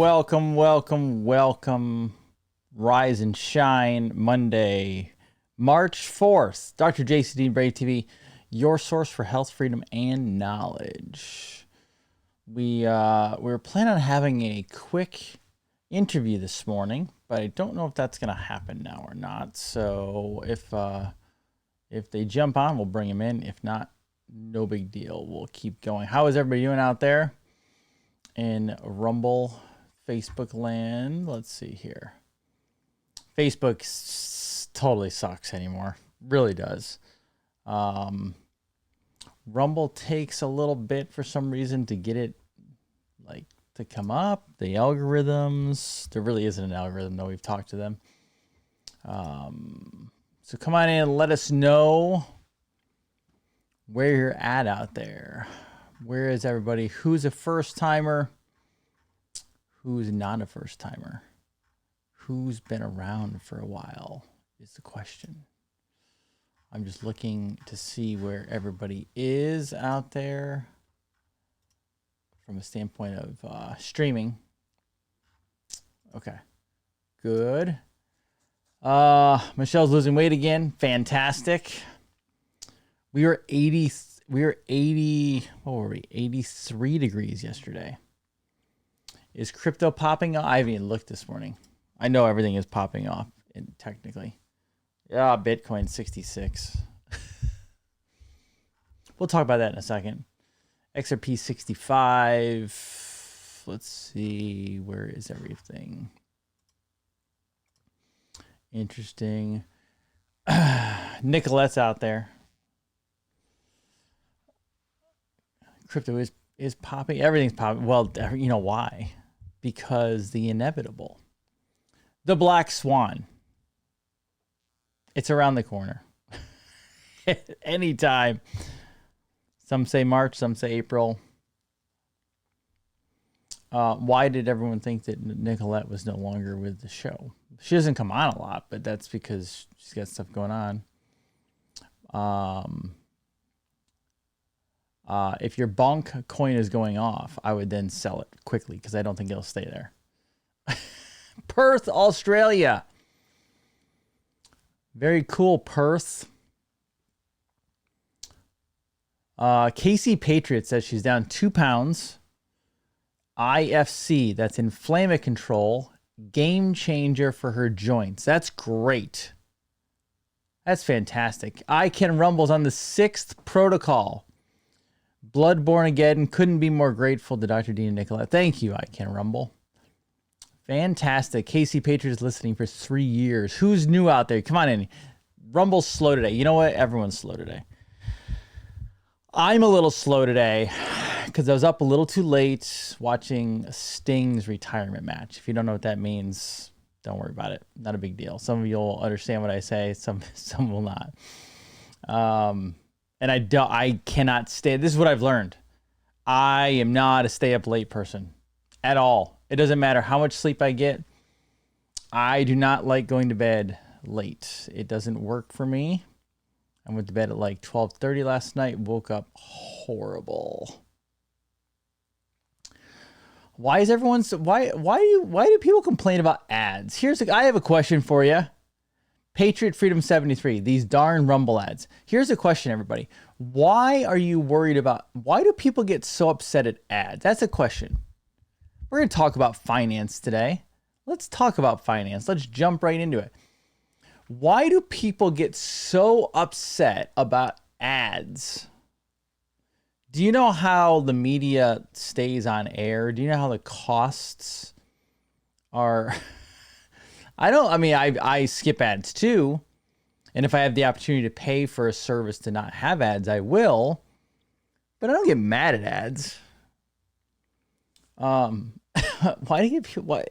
Welcome, welcome, welcome. Rise and Shine Monday, March 4th. Dr. JC Dean, bravetv, your source for health, freedom, and knowledge. We were planning on having a quick interview this morning, but I don't know if that's going to happen now or not. So if they jump on, we'll bring them in. If not, no big deal. We'll keep going. How is everybody doing out there in Rumble, Facebook land? Let's see here. Facebook totally sucks anymore. Really does. Rumble takes a little bit for some reason to get it to come up. The algorithms. There really isn't an algorithm though. We've talked to them. So come on in and let us know where you're at out there. Where is everybody? Who's a first timer? Who's not a first timer? Who's been around for a while is the question. I'm just looking to see where everybody is out there from a standpoint of streaming. Okay, good. Michelle's losing weight again. Fantastic. We were 80. What were we? 83 degrees yesterday. Is crypto popping off? I haven't even looked this morning. I know everything is popping off, technically. Yeah, Bitcoin 66. We'll talk about that in a second. XRP 65. Let's see. Where is everything? Interesting. Nicolette's out there. Crypto is popping. Everything's popping. Well, you know why? Because the inevitable. The black swan. It's around the corner. Anytime. Some say March, some say April. Why did everyone think that Nicolette was no longer with the show? She doesn't come on a lot, but that's because she's got stuff going on. If your bonk coin is going off, I would then sell it quickly because I don't think it'll stay there. Perth, Australia. Very cool, Perth. Casey Patriot says she's down 2 pounds. IFC, that's inflammatory control. Game changer for her joints. That's great. That's fantastic. I Can Rumble's on the 6th protocol. Bloodborne again. Couldn't be more grateful to Dr. Dean and Nicolette. Thank you, I Can Rumble. Fantastic. Casey Patriot is listening for 3 years. Who's new out there? Come on in. Rumble's slow today. You know what? Everyone's slow today. I'm a little slow today because I was up a little too late watching Sting's retirement match. If you don't know what that means, don't worry about it. Not a big deal. Some of you will understand what I say. Some will not. And I cannot stay. This is what I've learned. I am not a stay up late person at all. It doesn't matter how much sleep I get. I do not like going to bed late. It doesn't work for me. I went to bed at like 12:30 last night. Woke up horrible. Why is everyone so, why do people complain about ads? I have a question for you. Patriot Freedom 73, these darn Rumble ads. Here's a question, everybody. Why are you worried about, why do people get so upset at ads? That's a question. We're going to talk about finance today. Let's talk about finance. Let's jump right into it. Why do people get so upset about ads? Do you know how the media stays on air? Do you know how the costs are? I skip ads too. And if I have the opportunity to pay for a service to not have ads, I will. But I don't get mad at ads. Why do you get people? Why?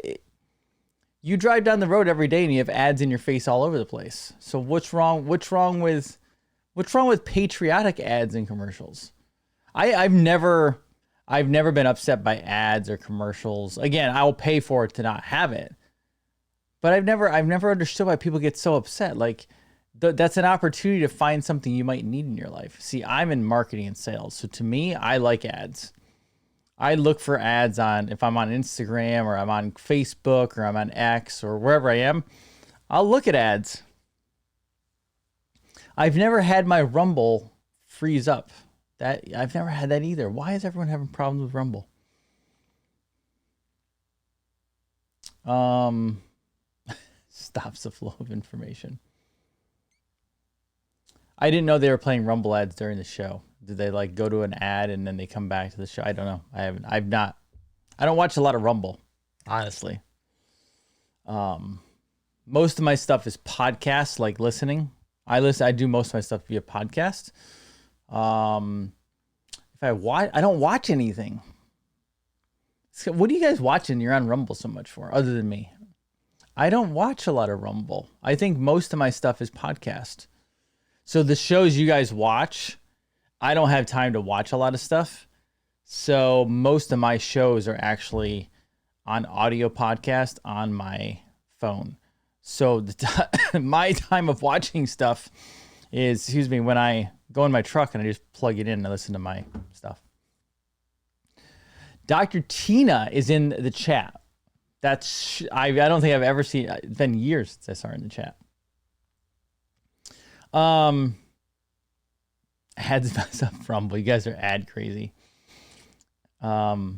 You drive down the road every day and you have ads in your face all over the place. So what's wrong with patriotic ads and commercials? I've never been upset by ads or commercials. Again, I will pay for it to not have it. But I've never understood why people get so upset. Like that's an opportunity to find something you might need in your life. See, I'm in marketing and sales. So to me, I like ads. I look for ads if I'm on Instagram or I'm on Facebook or I'm on X or wherever I am, I'll look at ads. I've never had my Rumble freeze up. I've never had that either. Why is everyone having problems with Rumble? Stops the flow of information. I didn't know they were playing Rumble ads during the show. Did they like go to an ad and then they come back to the show? I don't know. I don't watch a lot of Rumble, honestly. Most of my stuff is podcasts, like listening. I do most of my stuff via podcast. If I don't watch anything. So what are you guys watching? You're on Rumble so much for, other than me. I don't watch a lot of Rumble. I think most of my stuff is podcast. So the shows you guys watch, I don't have time to watch a lot of stuff. So most of my shows are actually on audio podcast on my phone. So my time of watching stuff is, when I go in my truck and I just plug it in and I listen to my stuff. Dr. Tina is in the chat. I don't think I've ever seen, it's been years since I saw her in the chat. Ads mess up Rumble. You guys are ad crazy. It's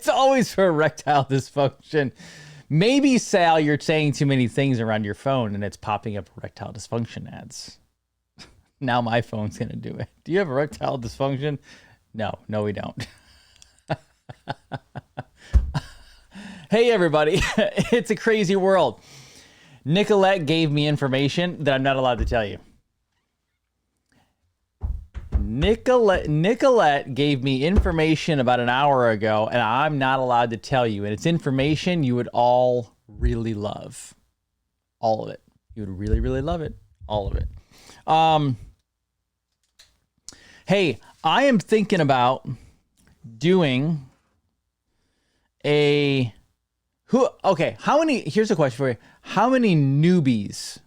always for erectile dysfunction. Maybe, Sal, you're saying too many things around your phone and it's popping up erectile dysfunction ads. Now my phone's going to do it. Do you have erectile dysfunction? No, we don't. Hey, everybody. It's a crazy world. Nicolette gave me information that I'm not allowed to tell you. Nicolette gave me information about an hour ago, and I'm not allowed to tell you. And it's information you would all really love. All of it. You would really, really love it. All of it. Hey, I am thinking about doing here's a question for you. How many newbies?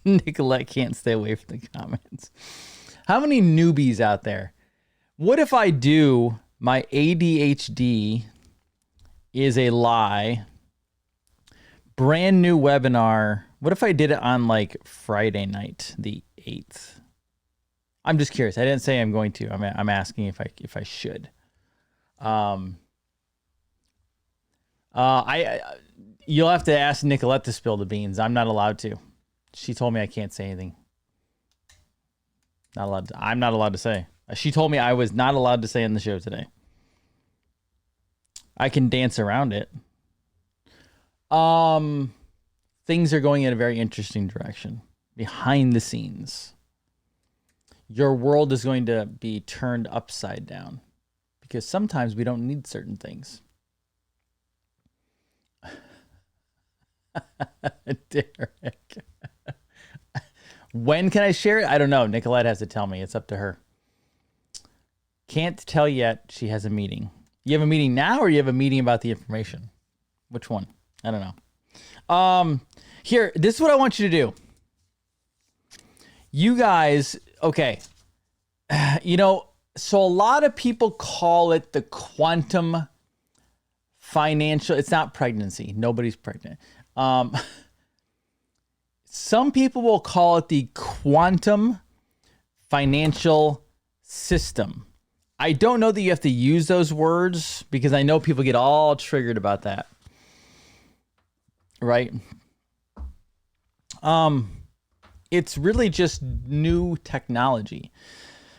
Nicolette can't stay away from the comments. How many newbies out there? What if I do my ADHD is a lie brand new webinar? What if I did it on like Friday night, the 8th? I'm just curious. I didn't say I'm going to. I'm asking if I should. You'll have to ask Nicolette to spill the beans. I'm not allowed to. She told me I can't say anything. Not allowed to. I'm not allowed to say. She told me I was not allowed to say in the show today. I can dance around it. Things are going in a very interesting direction. Behind the scenes. Your world is going to be turned upside down. Because sometimes we don't need certain things. Derek. When can I share it? I don't know. Nicolette has to tell me. It's up to her. Can't tell yet. She has a meeting. You have a meeting now or you have a meeting about the information? Which one? I don't know. Here, this is what I want you to do. You guys, okay. So a lot of people call it the quantum financial. It's not pregnancy. Nobody's pregnant. Some people will call it the quantum financial system. I don't know that you have to use those words because I know people get all triggered about that. Right? It's really just new technology.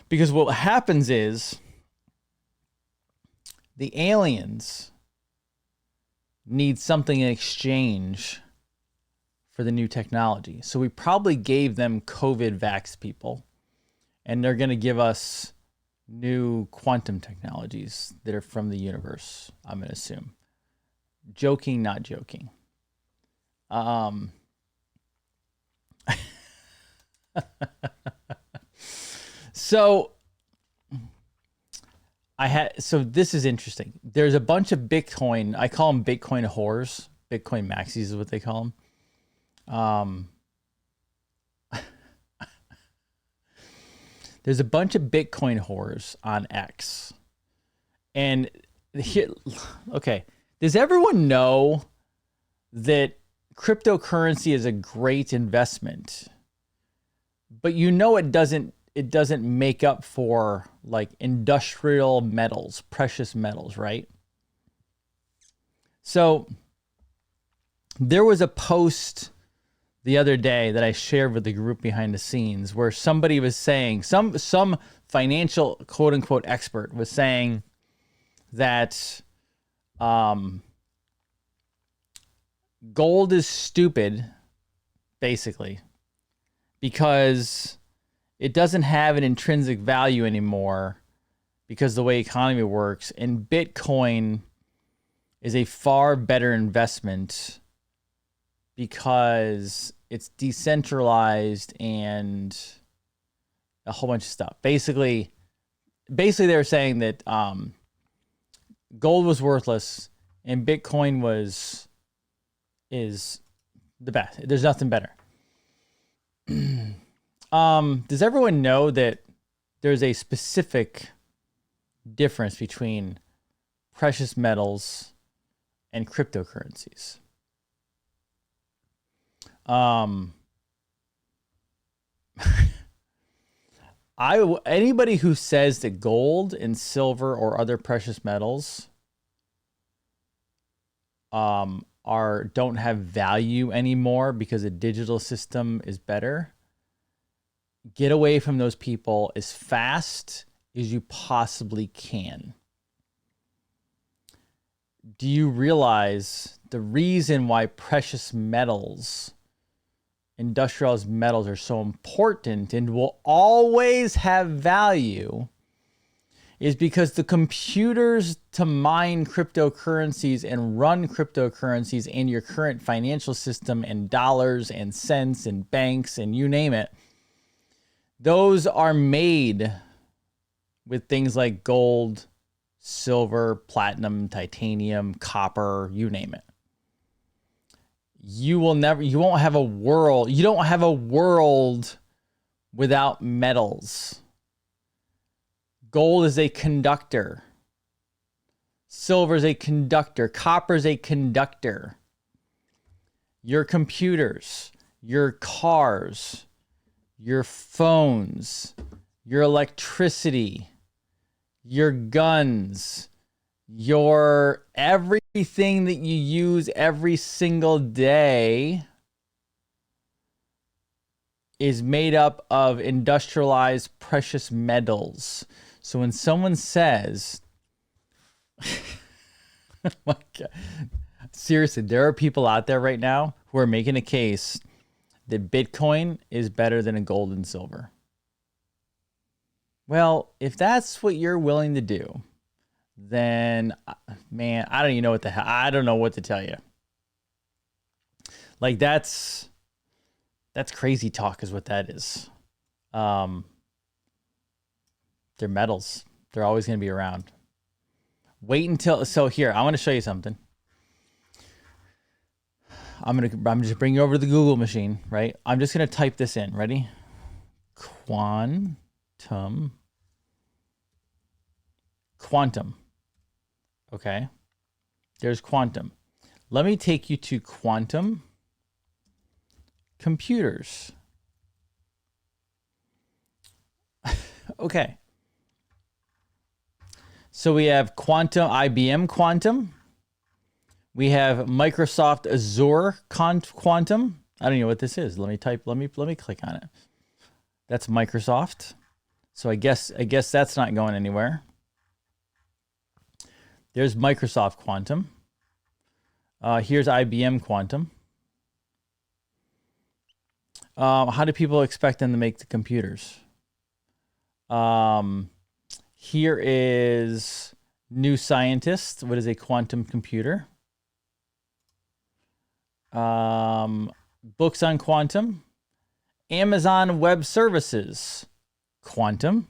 Because what happens is the aliens need something in exchange for the new technology. So we probably gave them COVID vax people, and they're going to give us new quantum technologies that are from the universe, I'm going to assume. Joking, not joking. So this is interesting. There's a bunch of Bitcoin. I call them Bitcoin whores. Bitcoin maxis is what they call them. there's a bunch of Bitcoin whores on X. And here, okay, does everyone know that cryptocurrency is a great investment? But you know it doesn't make up for like industrial metals, precious metals, right? So there was a post the other day that I shared with the group behind the scenes where somebody was saying, some financial quote unquote expert was saying that gold is stupid, basically, because it doesn't have an intrinsic value anymore because the way economy works, and Bitcoin is a far better investment because it's decentralized and a whole bunch of stuff. Basically they were saying that gold was worthless and Bitcoin is the best. There's nothing better. Does everyone know that there's a specific difference between precious metals and cryptocurrencies? Anybody who says that gold and silver or other precious metals don't have value anymore because a digital system is better, get away from those people as fast as you possibly can. Do you realize the reason why precious metals, industrialized metals, are so important and will always have value is because the computers to mine cryptocurrencies and run cryptocurrencies and your current financial system and dollars and cents and banks and you name it, those are made with things like gold, silver, platinum, titanium, copper, you name it. You won't have a world. You don't have a world without metals. Gold is a conductor. Silver is a conductor. Copper is a conductor. Your computers, your cars, your phones, your electricity, your guns, your everything that you use every single day is made up of industrialized precious metals. So when someone says, oh my God, seriously, there are people out there right now who are making a case that Bitcoin is better than a gold and silver. Well, if that's what you're willing to do, then, man, I don't even know what the hell. I don't know what to tell you. Like that's crazy talk is what that is. They're metals. They're always going to be around. Wait until, so here, I want to show you something. I'm just bringing you over to the Google machine, right? I'm just going to type this in. Ready? Quantum. Okay. There's quantum. Let me take you to quantum computers. Okay. So we have quantum, IBM quantum. We have Microsoft Azure quantum. I don't know what this is. Let me click on it. That's Microsoft. So I guess that's not going anywhere. There's Microsoft quantum. Here's IBM quantum. How do people expect them to make the computers? Here is New Scientist. What is a quantum computer? Books on quantum. Amazon Web Services. Quantum.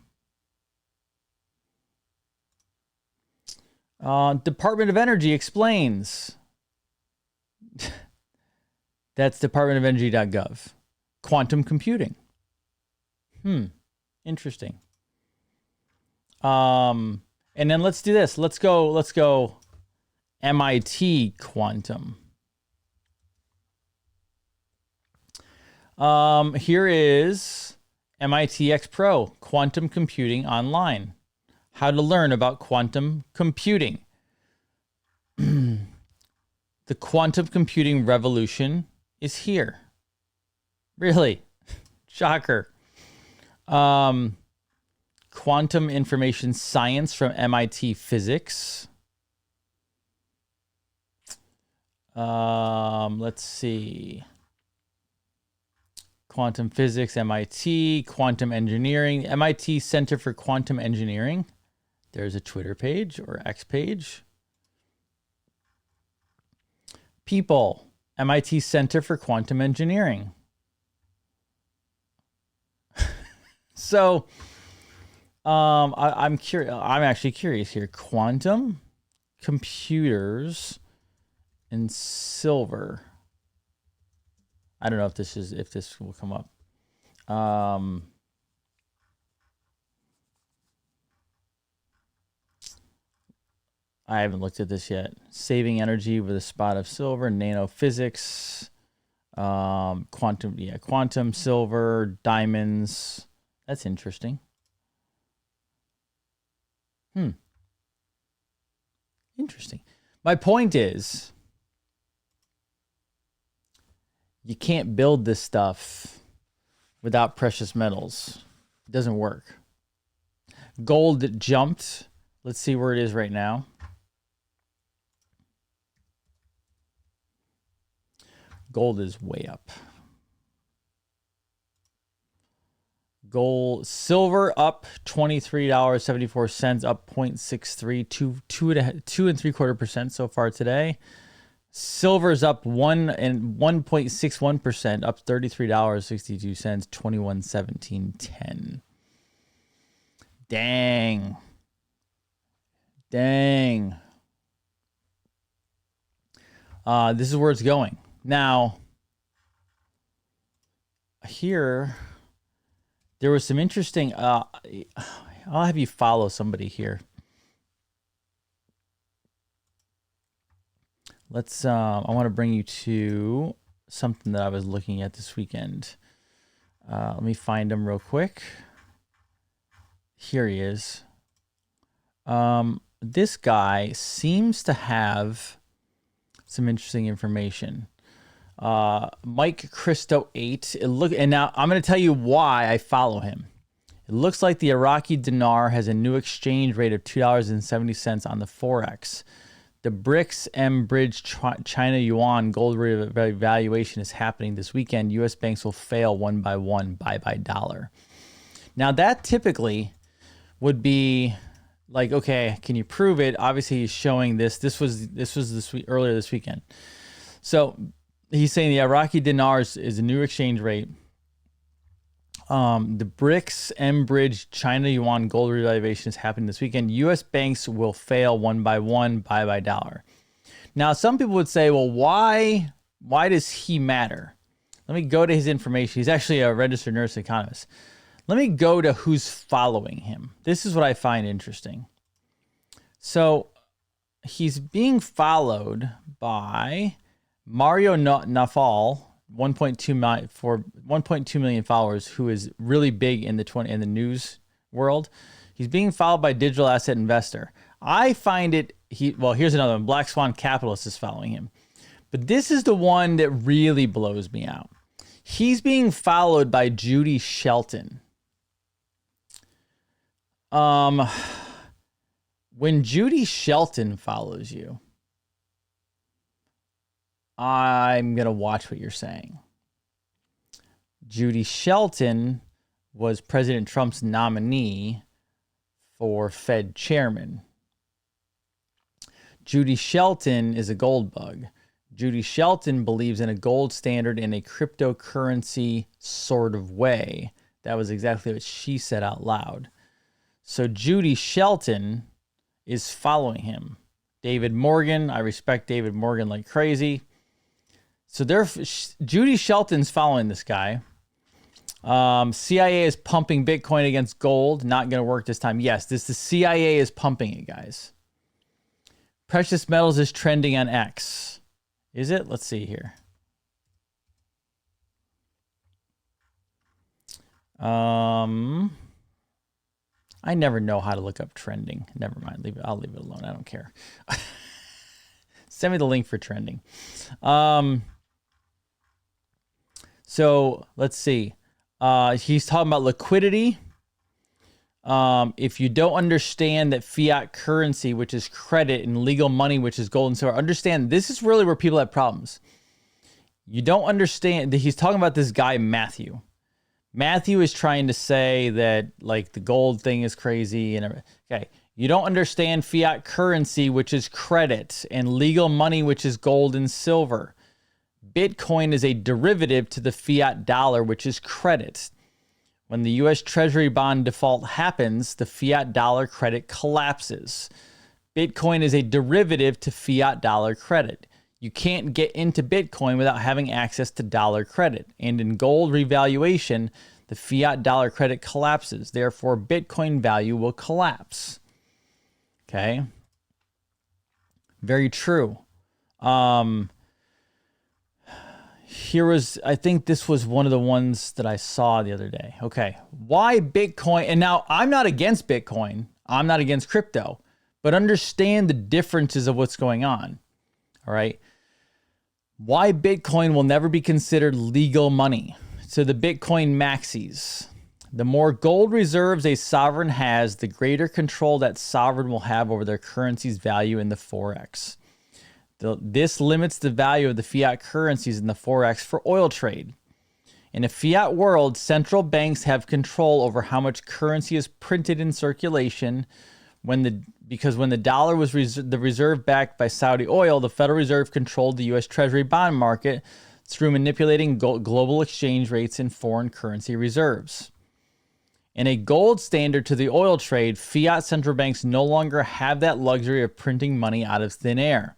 Department of Energy explains. That's departmentofernergy.gov. Quantum computing. Interesting. And then let's do this. Let's go MIT quantum. Here is MIT X Pro, Quantum Computing Online. How to learn about quantum computing. The quantum computing revolution is here. Really? Shocker. Quantum information science from MIT Physics. Let's see. Quantum physics, MIT, quantum engineering, MIT Center for Quantum Engineering. There's a Twitter page or X page. People, MIT Center for Quantum Engineering. So, I'm curious. I'm actually curious here. Quantum computers and silver. I don't know if this will come up. I haven't looked at this yet. Saving energy with a spot of silver, nanophysics, quantum silver, diamonds. That's interesting. Interesting. My point is, you can't build this stuff without precious metals. It doesn't work. Gold jumped. Let's see where it is right now. Gold is way up. Gold, silver up $23.74, up 0.63, 2.75% so far today. Silver's up 1.61%, up $33.62, 21.1710. Dang. This is where it's going. Now, here, there was some interesting, I'll have you follow somebody here. Let's, I want to bring you to something that I was looking at this weekend. Let me find him real quick. Here he is. This guy seems to have some interesting information. Mike Christo 8. And now I'm going to tell you why I follow him. It looks like the Iraqi dinar has a new exchange rate of $2.70 on the Forex. The BRICS M Bridge China Yuan gold valuation is happening this weekend. U.S. banks will fail one by one, buy by dollar. Now that typically would be like, okay, can you prove it? Obviously, he's showing this. This was earlier this weekend. So he's saying the Iraqi dinar is a new exchange rate. The BRICS M Bridge China Yuan gold revaluation is happening this weekend. U.S. banks will fail one by one, buy by dollar. Now, some people would say, well, why does he matter? Let me go to his information. He's actually a registered nurse economist. Let me go to who's following him. This is what I find interesting. So he's being followed by Mario Nafal, 1.2 million followers, who is really big in the news world. He's being followed by Digital Asset Investor. I find it, here's another one. Black Swan Capitalist is following him. But this is the one that really blows me out. He's being followed by Judy Shelton. When Judy Shelton follows you, I'm going to watch what you're saying. Judy Shelton was President Trump's nominee for Fed chairman. Judy Shelton is a gold bug. Judy Shelton believes in a gold standard in a cryptocurrency sort of way. That was exactly what she said out loud. So Judy Shelton is following him. David Morgan, I respect David Morgan like crazy. So Judy Shelton's following this guy. CIA is pumping Bitcoin against gold. Not going to work this time. Yes, the CIA is pumping it, guys. Precious metals is trending on X. Is it? Let's see here. I never know how to look up trending. Never mind. Leave it. I'll leave it alone. I don't care. Send me the link for trending. So let's see. He's talking about liquidity. If you don't understand that fiat currency, which is credit, and legal money, which is gold and silver, understand this is really where people have problems. You don't understand that he's talking about this guy, Matthew. Matthew is trying to say that like the gold thing is crazy and okay. You don't understand fiat currency, which is credit, and legal money, which is gold and silver. Bitcoin is a derivative to the fiat dollar, which is credit. When the U.S. Treasury bond default happens, the fiat dollar credit collapses. Bitcoin is a derivative to fiat dollar credit. You can't get into Bitcoin without having access to dollar credit. And in gold revaluation, the fiat dollar credit collapses. Therefore, Bitcoin value will collapse. Okay. Very true. I think this was one of the ones that I saw the other day. Okay. Why Bitcoin? And now I'm not against Bitcoin. I'm not against crypto, but understand the differences of what's going on. All right. Why Bitcoin will never be considered legal money. So the Bitcoin maxis. The more gold reserves a sovereign has, the greater control that sovereign will have over their currency's value in the Forex. This limits the value of the fiat currencies in the Forex for oil trade. In a fiat world, central banks have control over how much currency is printed in circulation. Because when the dollar was the reserve backed by Saudi oil, the Federal Reserve controlled the U.S. Treasury bond market through manipulating global exchange rates and foreign currency reserves. In a gold standard to the oil trade, fiat central banks no longer have that luxury of printing money out of thin air.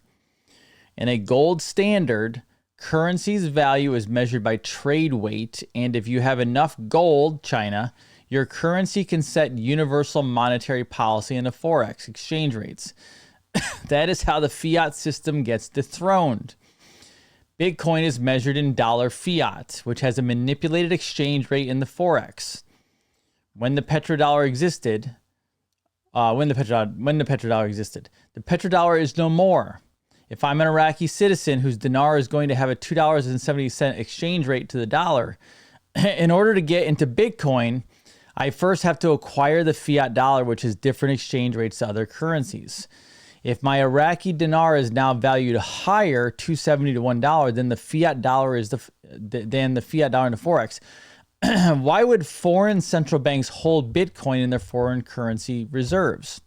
In a gold standard, currency's value is measured by trade weight, and if you have enough gold, China, your currency can set universal monetary policy in the Forex exchange rates. That is how the fiat system gets dethroned. Bitcoin is measured in dollar fiat, which has a manipulated exchange rate in the Forex. When the petrodollar existed, the petrodollar is no more. If I'm an Iraqi citizen whose dinar is going to have a $2.70 exchange rate to the dollar, in order to get into Bitcoin, I first have to acquire the fiat dollar, which has different exchange rates to other currencies. If my Iraqi dinar is now valued higher, $2.70 to $1, then the fiat dollar is the fiat dollar in the Forex. Why would foreign central banks hold Bitcoin in their foreign currency reserves?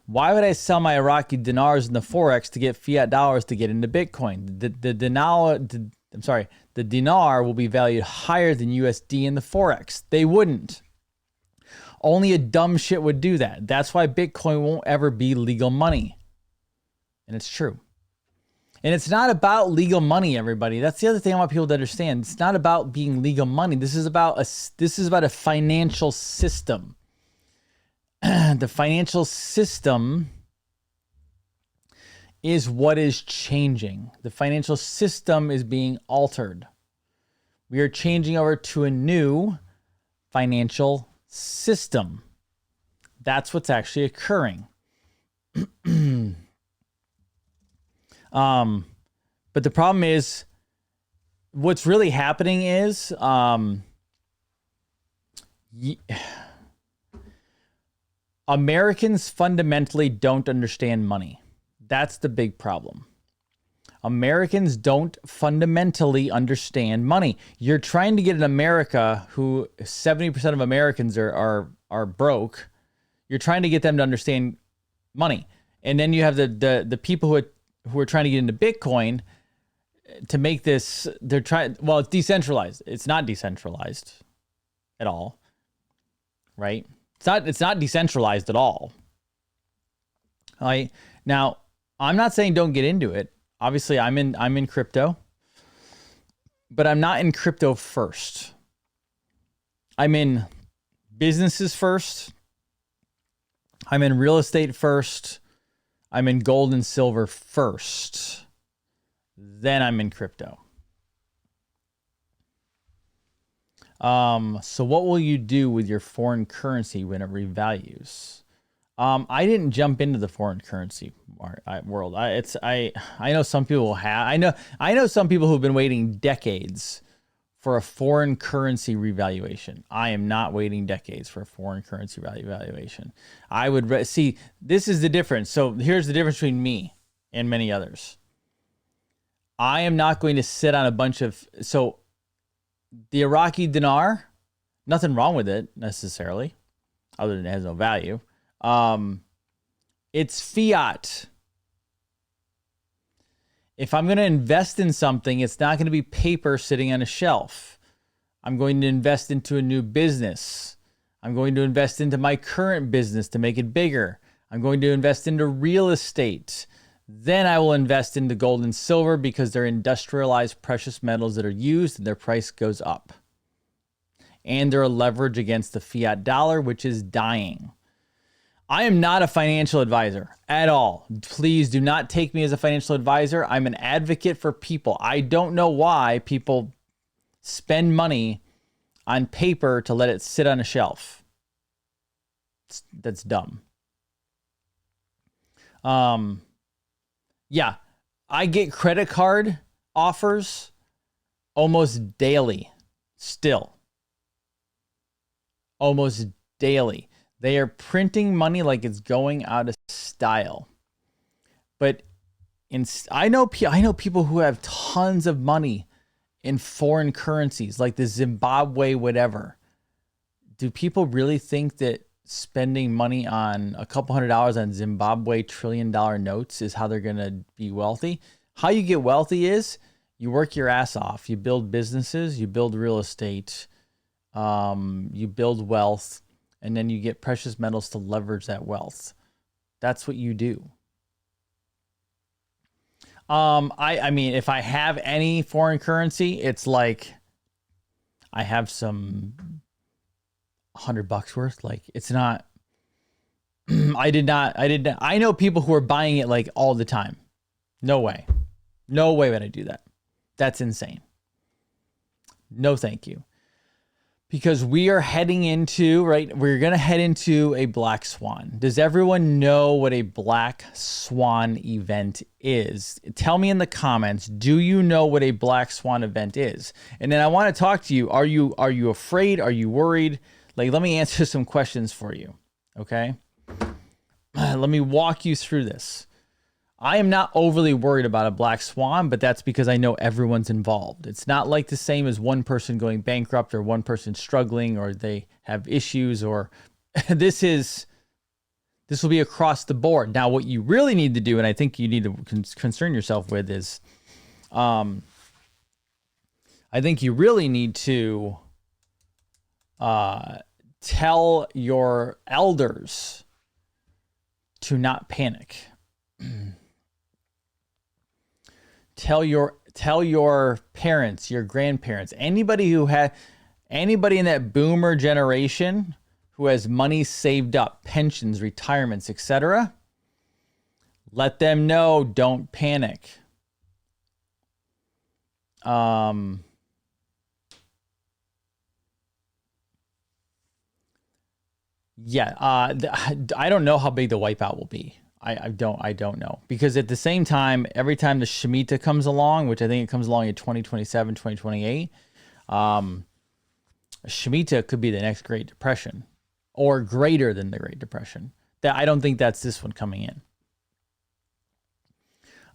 Why would I sell my Iraqi dinars in the Forex to get fiat dollars to get into Bitcoin? The dinar will be valued higher than USD in the Forex. They wouldn't. Only a dumb shit would do that. That's why Bitcoin won't ever be legal money. And it's true. And it's not about legal money, everybody. That's the other thing I want people to understand. It's not about being legal money. This is about a financial system. The financial system is what is changing. The financial system is being altered. We are changing over to a new financial system. That's what's actually occurring. But the problem is, what's really happening is, Americans fundamentally don't understand money. That's the big problem. Americans don't fundamentally understand money. You're trying to get in America, who 70% of Americans are broke. You're trying to get them to understand money. And then you have the people who are trying to get into Bitcoin to make this, it's decentralized. It's not decentralized at all, right? It's not decentralized at all. All right. Now, I'm not saying don't get into it. Obviously, I'm in crypto, but I'm not in crypto first. I'm in businesses first. I'm in real estate first. I'm in gold and silver first. Then I'm in crypto. So what will you do with your foreign currency when it revalues? I didn't jump into the foreign currency world. I know some people have. I know some people who've been waiting decades for a foreign currency revaluation. I am not waiting decades for a foreign currency revaluation. I would see, this is the difference. So here's the difference between me and many others. I am not going to sit on a bunch of, so the Iraqi dinar, nothing wrong with it necessarily, other than it has no value. It's fiat. If I'm going to invest in something, it's not going to be paper sitting on a shelf. I'm going to invest into a new business. I'm going to invest into my current business to make it bigger. I'm going to invest into real estate. Then I will invest into gold and silver because they're industrialized precious metals that are used and their price goes up. And they're a leverage against the fiat dollar, which is dying. I am not a financial advisor at all. Please do not take me as a financial advisor. I'm an advocate for people. I don't know why people spend money on paper to let it sit on a shelf. That's dumb. Yeah, I get credit card offers almost daily still. Almost daily. They are printing money like it's going out of style. But I know people who have tons of money in foreign currencies, like the Zimbabwe whatever. Do people really think that spending money on a couple $100s on Zimbabwe $1 trillion notes is how they're going to be wealthy? How you get wealthy is you work your ass off. You build businesses, you build real estate, you build wealth, and then you get precious metals to leverage that wealth. That's what you do. I mean, if I have any foreign currency, it's like I have some $100 worth. Like, it's not, I know people who are buying it like all the time. No way would I do that. That's insane. No, thank you. Because we are heading into, we're going to head into a black swan. Does everyone know what a black swan event is? Tell me in the comments, do you know what a black swan event is? And then I want to talk to you. Are you afraid? Are you worried? Like, let me answer some questions for you. Okay. Let me walk you through this. I am not overly worried about a black swan, but that's because I know everyone's involved. It's not like the same as one person going bankrupt or one person struggling or they have issues, or this will be across the board. Now, what you really need to do, and I think you need to concern yourself with, is I think you really need to tell your elders to not panic. Tell your parents, your grandparents, anybody in that boomer generation who has money saved up, pensions, retirements, etc. Let them know, don't panic. I don't know how big the wipeout will be. I don't know, because at the same time, every time the Shemitah comes along, which I think it comes along in 2027, 2028, Shemitah could be the next Great Depression, or greater than the Great Depression. I don't think that's this one coming in.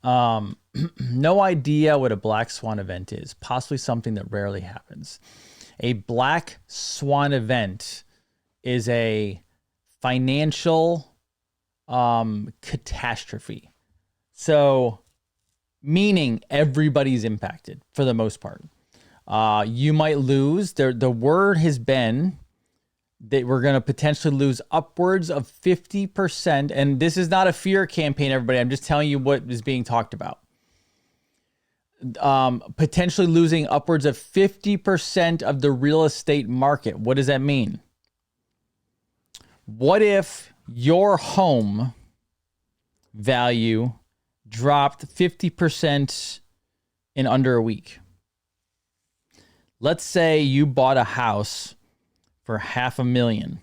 No idea what a black swan event is. Possibly something that rarely happens. A black swan event is a financial catastrophe. So, meaning everybody's impacted for the most part. You might lose. The word has been that we're going to potentially lose upwards of 50%. And this is not a fear campaign, everybody. I'm just telling you what is being talked about. potentially losing upwards of 50% of the real estate market. What does that mean? What if your home value dropped 50% in under a week? Let's say you bought a house for $500,000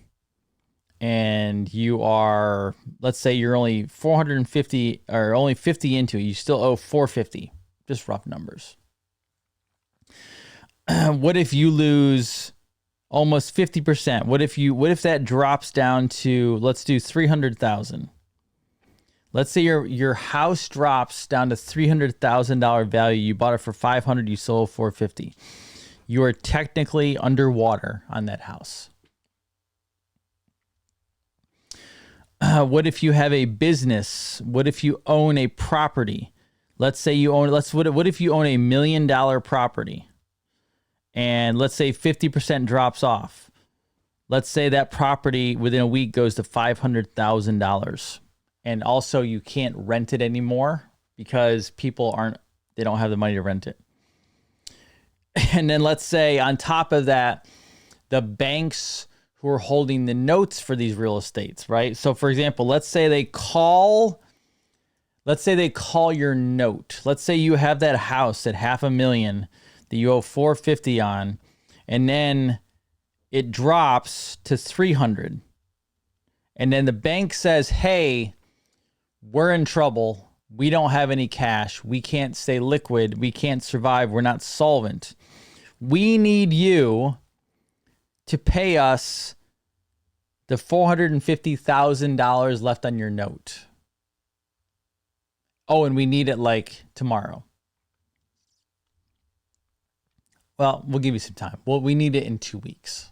and you are, let's say you're only 450 or only 50 into it. You still owe 450, just rough numbers. What if you lose almost 50%? What if that drops down to, let's do 300,000. Let's say your house drops down to $300,000 value. You bought it for 500, you sold 450. You are technically underwater on that house. What if you have a business? What if you own a property? Let's say you own, what if you own $1 million property? And let's say 50% drops off. Let's say that property within a week goes to $500,000. And also you can't rent it anymore because they don't have the money to rent it. And then let's say on top of that, the banks who are holding the notes for these real estates, right? So for example, let's say they call your note. Let's say you have that house at $500,000 that you owe 450 on, and then it drops to 300. And then the bank says, hey, we're in trouble. We don't have any cash. We can't stay liquid. We can't survive. We're not solvent. We need you to pay us the $450,000 left on your note. Oh, and we need it like tomorrow. Well, we'll give you some time. Well, we need it in 2 weeks.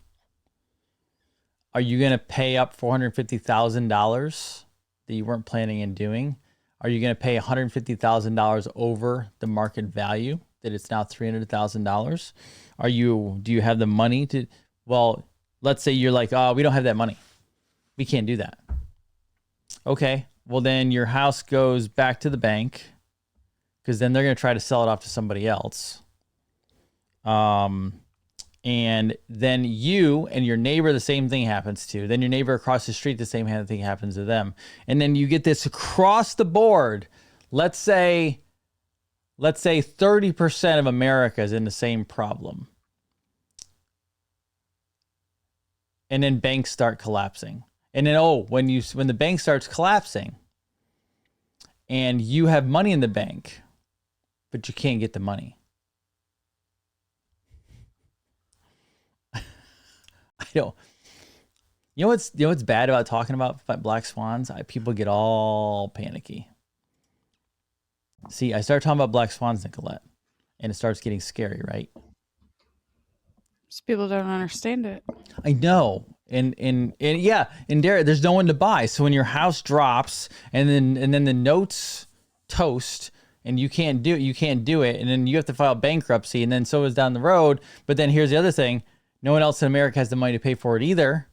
Are you going to pay up $450,000 that you weren't planning on doing? Are you going to pay $150,000 over the market value that it's now $300,000? Do you have the money to, well, let's say you're like, oh, we don't have that money. We can't do that. Okay. Well, then your house goes back to the bank because then they're going to try to sell it off to somebody else. And then you and your neighbor, the same thing happens to. Then your neighbor across the street, the same thing happens to them. And then you get this across the board. Let's say 30% of America is in the same problem. And then banks start collapsing. And then, when the bank starts collapsing and you have money in the bank, but you can't get the money. You know what's bad about talking about black swans? People get all panicky. See, I started talking about black swans, Nicolette, and it starts getting scary, right? Most people don't understand it. I know. And Derek, there's no one to buy. So when your house drops and then the notes toast and you can't do it, and then you have to file bankruptcy, and then so is down the road. But then here's the other thing. No one else in America has the money to pay for it either.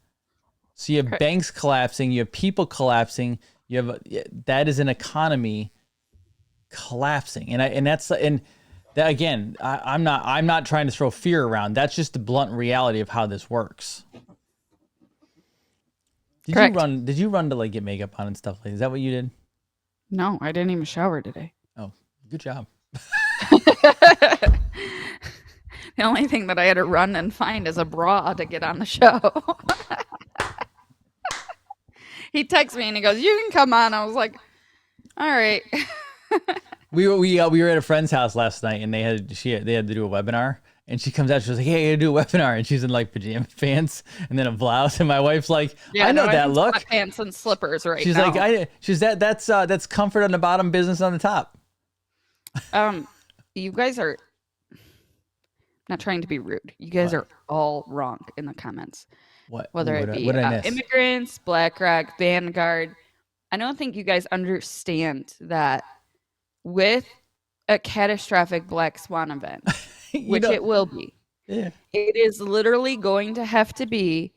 So you have banks collapsing, you have people collapsing, that is an economy collapsing. I'm not trying to throw fear around. That's just the blunt reality of how this works. Did you run to like get makeup on and stuff like that? Is that what you did? No, I didn't even shower today. Oh, good job. The only thing that I had to run and find is a bra to get on the show. He texts me and he goes, "You can come on." I was like, "All right." We were at a friend's house last night and they had to do a webinar, and she comes out, she was like, "Hey, I gotta do a webinar," and she's in like pajama pants and then a blouse, and my wife's like, yeah, "I know that look." Pants and slippers right she's now. She's like, that's comfort on the bottom, business on the top. You guys are not trying to be rude. You guys are all wrong in the comments. Whether it be immigrants, BlackRock, Vanguard. I don't think you guys understand that with a catastrophic black swan event, which it will be, it is literally going to have to be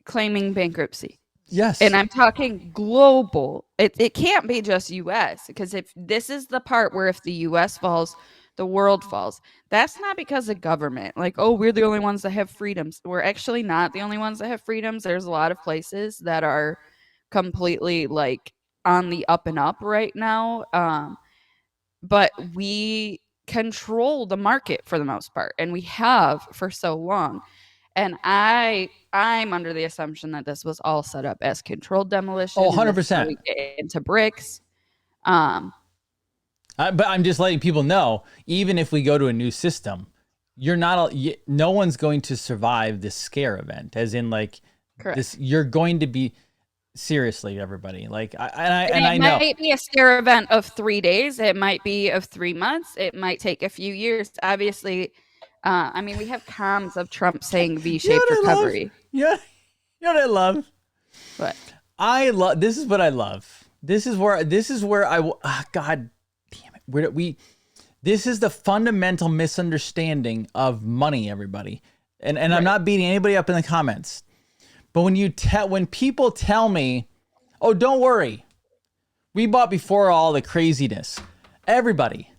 claiming bankruptcy. Yes. And I'm talking global. It can't be just U.S. because if this is the part where if the U.S. falls, the world falls. That's not because of government. Like, oh, we're the only ones that have freedoms. We're actually not the only ones that have freedoms. There's a lot of places that are completely like on the up and up right now. But we control the market for the most part, and we have for so long. And I'm under the assumption that this was all set up as controlled demolition. Oh, 100%. We get into bricks. But I'm just letting people know, even if we go to a new system, no one's going to survive this scare event. As in, like, correct. This, you're going to be, seriously, everybody. Like, I know. It might be a scare event of 3 days. It might be of 3 months. It might take a few years. Obviously, I mean, we have comms of Trump saying V-shaped recovery. Yeah, you know what I love? What? This is what I love. This is where God damn it. This is the fundamental misunderstanding of money, everybody. And right. I'm not beating anybody up in the comments. But when people tell me, oh, don't worry, we bought before all the craziness. Everybody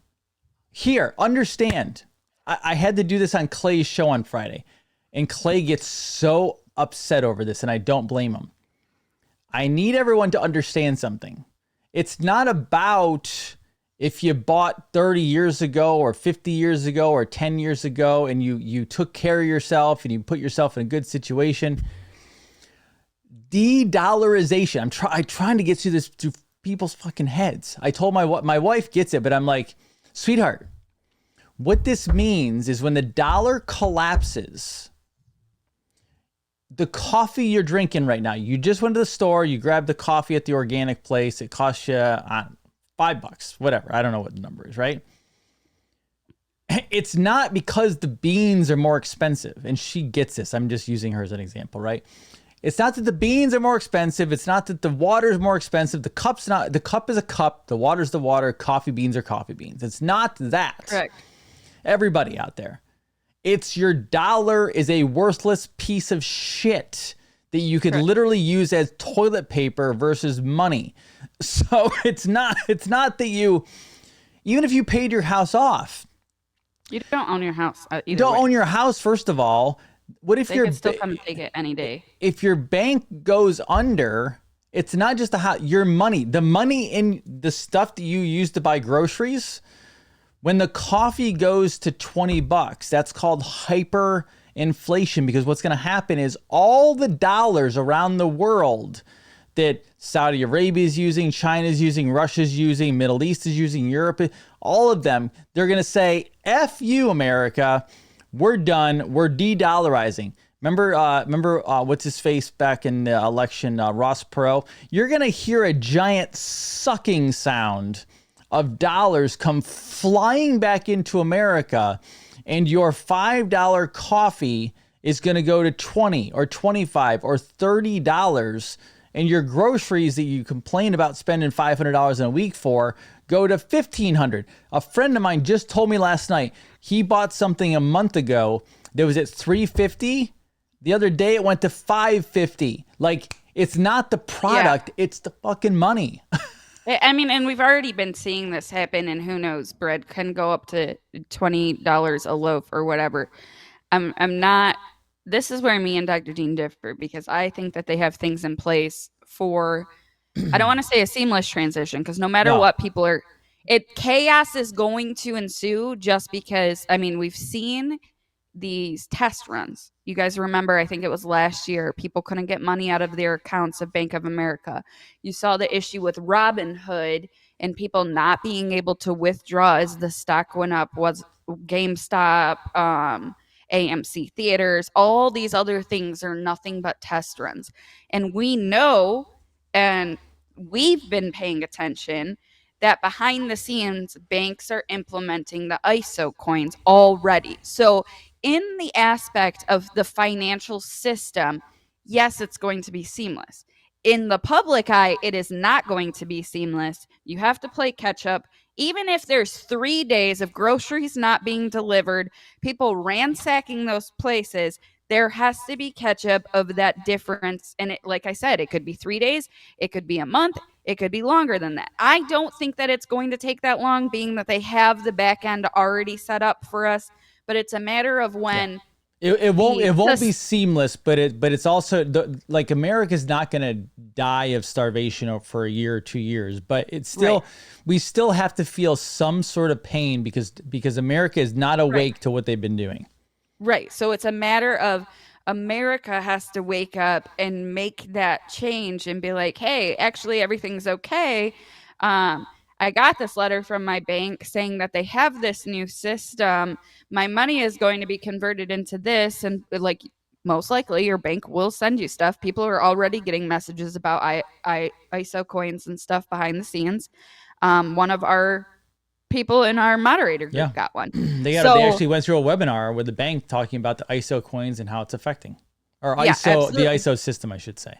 here, understand. I had to do this on Clay's show on Friday, and Clay gets so upset over this, and I don't blame him. I need everyone to understand something. It's not about if you bought 30 years ago or 50 years ago or 10 years ago and you took care of yourself and you put yourself in a good situation. De-dollarization. I'm trying to get through this to people's fucking heads. I told my wife gets it, but I'm like, sweetheart, what this means is when the dollar collapses, the coffee you're drinking right now, you just went to the store, you grabbed the coffee at the organic place, it costs you $5, whatever. I don't know what the number is, right? It's not because the beans are more expensive, and she gets this. I'm just using her as an example, right? It's not that the beans are more expensive. It's not that the water is more expensive. The cup is a cup. The water's the water. Coffee beans are coffee beans. It's not that. Correct. Everybody out there. It's your dollar is a worthless piece of shit that you could Correct. Literally use as toilet paper versus money. So it's not that you, even if you paid your house off. You don't own your house. You don't own your house, first of all. What if they can still come and take it any day? If your bank goes under, it's not just your money. The money in the stuff that you use to buy groceries, when the coffee goes to $20, that's called hyperinflation, because what's going to happen is all the dollars around the world that Saudi Arabia is using, China is using, Russia is using, Middle East is using, Europe, all of them, they're going to say, F you, America. We're done. We're de-dollarizing. Remember what's his face back in the election, Ross Perot? You're going to hear a giant sucking sound of dollars come flying back into America, and your $5 coffee is going to go to $20 or $25 or $30, and your groceries that you complain about spending $500 in a week for go to $1,500. A friend of mine just told me last night he bought something a month ago that was at $350. The other day it went to $550. Like, it's not the product, it's the fucking money. I mean, and we've already been seeing this happen, and who knows, bread can go up to $20 a loaf or whatever. I'm not. This is where me and Dr. Dean differ, because I think that they have things in place for, I don't want to say a seamless transition, because no matter what, people are, chaos is going to ensue, just because, I mean, we've seen these test runs. You guys remember, I think it was last year, people couldn't get money out of their accounts of Bank of America. You saw the issue with Robinhood and people not being able to withdraw as the stock went up, was GameStop, AMC theaters, all these other things are nothing but test runs. And we know, and we've been paying attention, that behind the scenes, banks are implementing the ISO coins already. So in the aspect of the financial system, yes, it's going to be seamless. In the public eye, it is not going to be seamless. You have to play catch up. Even if there's 3 days of groceries not being delivered, people ransacking those places, There has to be catch up of that difference. And it, like I said, it could be 3 days, it could be a month, it could be longer than that. I don't think that it's going to take that long, being that they have the back end already set up for us. But it's a matter of when. It won't be seamless, but it's also like America's not going to die of starvation for a year or 2 years, but it's still we still have to feel some sort of pain because America is not awake to what they've been doing. Right. So it's a matter of America has to wake up and make that change and be like, hey, actually everything's okay. I got this letter from my bank saying that they have this new system. My money is going to be converted into this. And like, most likely your bank will send you stuff. People are already getting messages about ISO coins and stuff behind the scenes. One of our people in our moderator group got one. They actually went through a webinar with the bank talking about the ISO coins and how it's affecting, or the ISO system, I should say.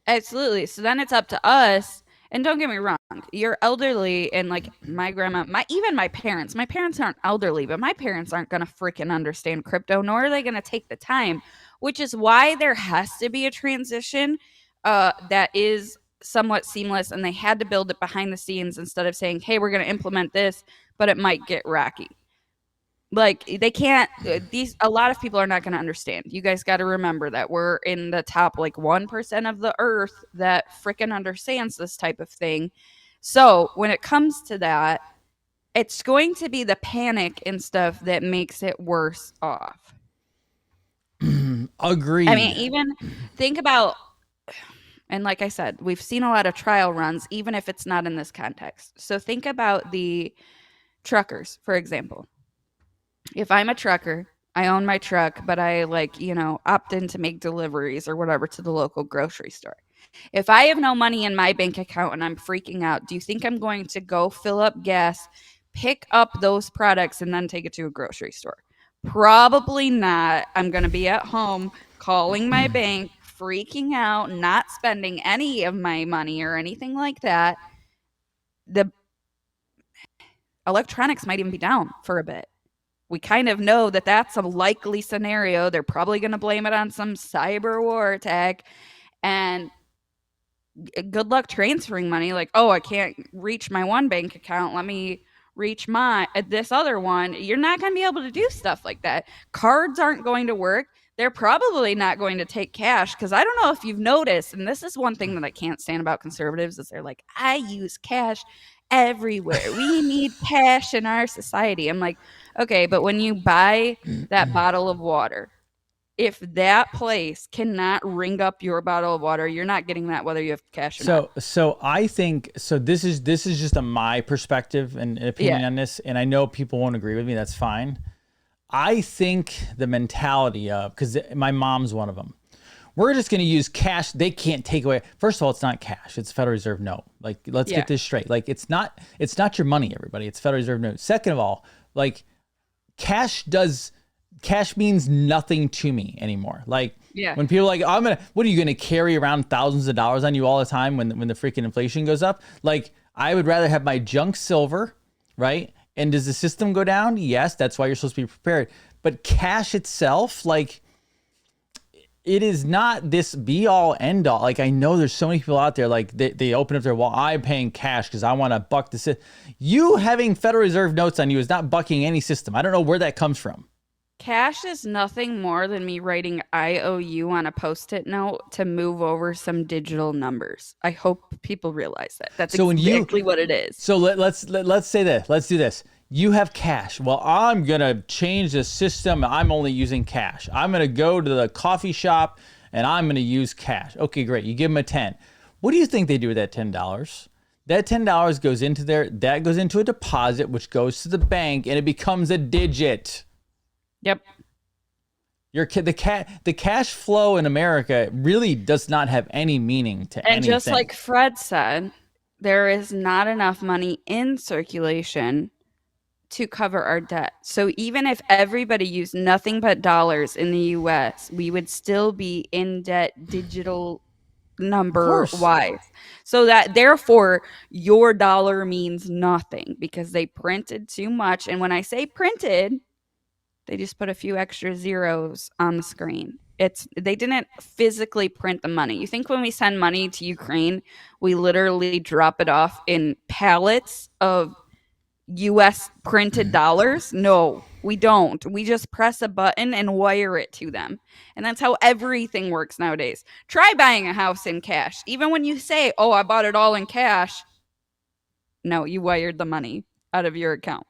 Absolutely. So then it's up to us. And don't get me wrong, you're elderly, and like my grandma, even my parents aren't elderly, but my parents aren't going to freaking understand crypto, nor are they going to take the time, which is why there has to be a transition that is somewhat seamless, and they had to build it behind the scenes instead of saying, hey, we're going to implement this, but it might get rocky. Like, they can't, a lot of people are not going to understand. You guys got to remember that we're in the top like 1% of the earth that freaking understands this type of thing. So when it comes to that, it's going to be the panic and stuff that makes it worse off. Agreed. I mean, even think about, and like I said, we've seen a lot of trial runs, even if it's not in this context. So think about the truckers, for example. If I'm a trucker, I own my truck, but I opt in to make deliveries or whatever to the local grocery store. If I have no money in my bank account and I'm freaking out, do you think I'm going to go fill up gas, pick up those products, and then take it to a grocery store? Probably not. I'm going to be at home calling my bank, freaking out, not spending any of my money or anything like that. The electronics might even be down for a bit. We kind of know that that's a likely scenario. They're probably going to blame it on some cyber war attack. And good luck transferring money. Like, oh, I can't reach my one bank account. Let me reach this other one. You're not going to be able to do stuff like that. Cards aren't going to work. They're probably not going to take cash, because I don't know if you've noticed, and this is one thing that I can't stand about conservatives, is they're like, I use cash everywhere. We need cash in our society. I'm like, okay, but when you buy that bottle of water, if that place cannot ring up your bottle of water, you're not getting that whether you have cash or not. So I think, so this is just my perspective and opinion on this, and I know people won't agree with me. That's fine. I think the mentality of, because my mom's one of them, we're just going to use cash. They can't take away. First of all, it's not cash. It's Federal Reserve note. Like, let's get this straight. Like, it's not your money, everybody. It's Federal Reserve note. Second of all, like, cash means nothing to me anymore. Like, when people are like, what are you going to carry around thousands of dollars on you all the time when the freaking inflation goes up? Like, I would rather have my junk silver, right? And does the system go down? Yes, that's why you're supposed to be prepared. But cash itself, like, it is not this be all end all. Like, I know there's so many people out there, like they open up their wall. I'm paying cash because I want to buck the system. You having Federal Reserve notes on you is not bucking any system. I don't know where that comes from. Cash is nothing more than me writing IOU on a Post-it note to move over some digital numbers. I hope people realize that. That's exactly what it is. So let's say that. Let's do this. You have cash. Well, I'm going to change the system. I'm only using cash. I'm going to go to the coffee shop and I'm going to use cash. Okay, great. You give them a 10. What do you think they do with that $10? That $10 goes into a deposit, which goes to the bank, and it becomes a digit. Yep. The cash flow in America really does not have any meaning to anything. And just like Fred said, there is not enough money in circulation to cover our debt. So even if everybody used nothing but dollars in the US, we would still be in debt digital number wise. So that therefore your dollar means nothing because they printed too much. And when I say printed, They just put a few extra zeros on the screen. They didn't physically print the money. You think when we send money to Ukraine, we literally drop it off in pallets of US printed dollars? No, we don't. We just press a button and wire it to them. And that's how everything works nowadays. Try buying a house in cash. Even when you say, "Oh, I bought it all in cash." No, you wired the money out of your account.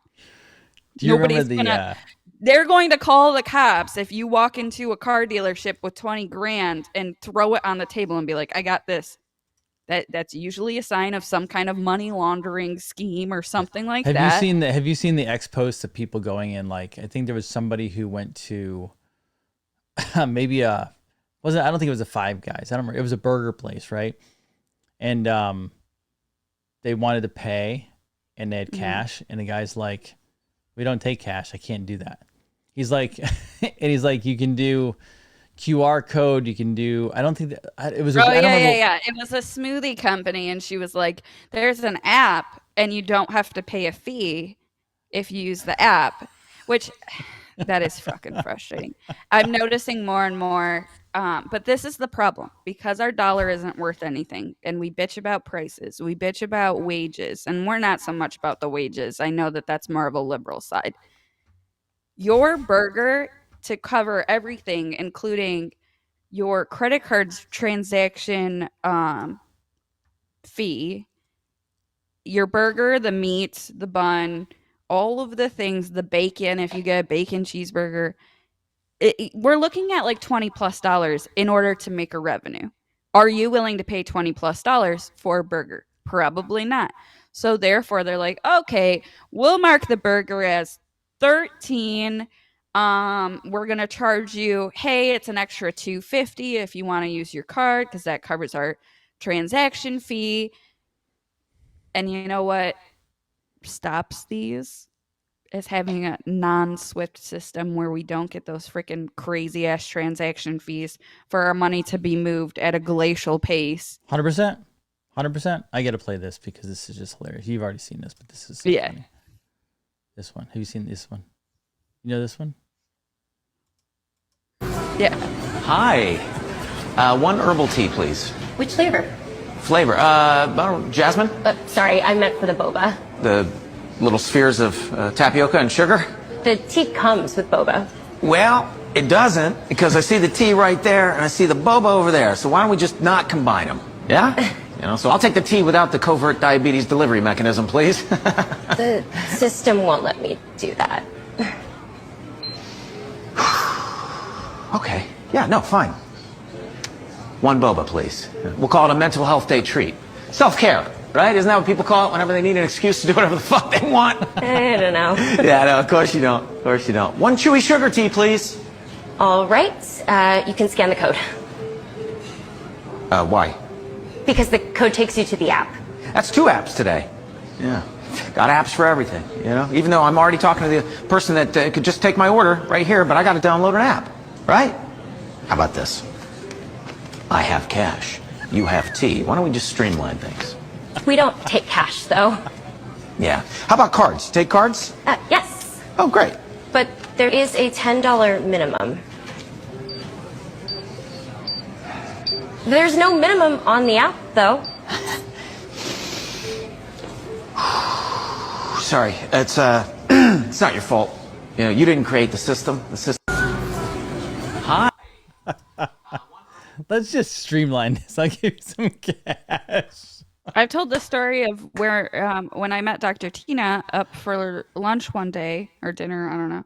Do you remember the they're going to call the cops if you walk into a car dealership with 20 grand and throw it on the table and be like, "I got this." That's usually a sign of some kind of money laundering scheme or something like that. Have you seen the X posts of people going in? Like, I think there was somebody who went to maybe I don't think it was a Five Guys. I don't remember. It was a burger place, right? And they wanted to pay and they had cash, and the guy's like, "We don't take cash. I can't do that." He's like, "You can do QR code. You can do." I don't think that it was. Yeah. It was a smoothie company, and she was like, "There's an app, and you don't have to pay a fee if you use the app," which that is fucking frustrating. I'm noticing more and more. But this is the problem, because our dollar isn't worth anything, and we bitch about prices, we bitch about wages, and we're not so much about the wages. I know that that's more of a liberal side. Your burger, to cover everything, including your credit card's transaction fee, your burger, the meat, the bun, all of the things, the bacon, if you get a bacon cheeseburger, we're looking at like $20+ in order to make a revenue. Are you willing to pay $20+ for a burger? Probably not. So therefore, they're like, "Okay, we'll mark the burger as 13. We're gonna charge you. Hey, it's an extra $2.50 if you want to use your card, because that covers our transaction fee." And you know what stops these? Is having a non-Swift system where we don't get those freaking crazy ass transaction fees for our money to be moved at a glacial pace. 100%. 100%. I got to play this because this is just hilarious. You've already seen this, but this is so funny. This one. Have you seen this one? You know this one? Yeah. Hi. One herbal tea, please. Which flavor? Jasmine? Sorry, I meant for the boba. The little spheres of tapioca and sugar? The tea comes with boba. Well, it doesn't, because I see the tea right there and I see the boba over there. So why don't we just not combine them? Yeah? So I'll take the tea without the covert diabetes delivery mechanism, please. The system won't let me do that. Okay. Yeah, no, fine. One boba, please. We'll call it a mental health day treat. Self-care, right? Isn't that what people call it whenever they need an excuse to do whatever the fuck they want? I don't know. Yeah, no, of course you don't. Of course you don't. One chewy sugar tea, please. All right. You can scan the code. Why? Because the code takes you to the app. That's 2 apps today. Yeah. Got apps for everything, Even though I'm already talking to the person that could just take my order right here, but I got to download an app, right? How about this? I have cash. You have tea. Why don't we just streamline things? We don't take cash, though. Yeah. How about cards? Take cards? Yes. Oh, great. But there is a $10 minimum. There's no minimum on the app, though. Sorry, it's it's not your fault. You didn't create the system. The system. Hi. Let's just streamline this. I'll give you some cash. I've told the story of where when I met Dr. Tina up for lunch one day, or dinner, I don't know.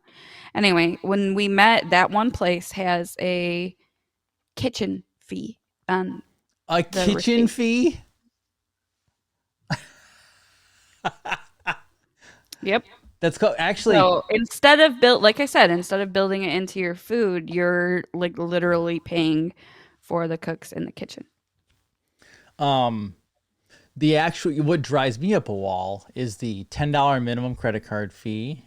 Anyway, when we met, that one place has a kitchen fee. A kitchen fee? Yep. That's actually. So instead of building it into your food, you're like literally paying for the cooks in the kitchen. What drives me up a wall is the $10 minimum credit card fee,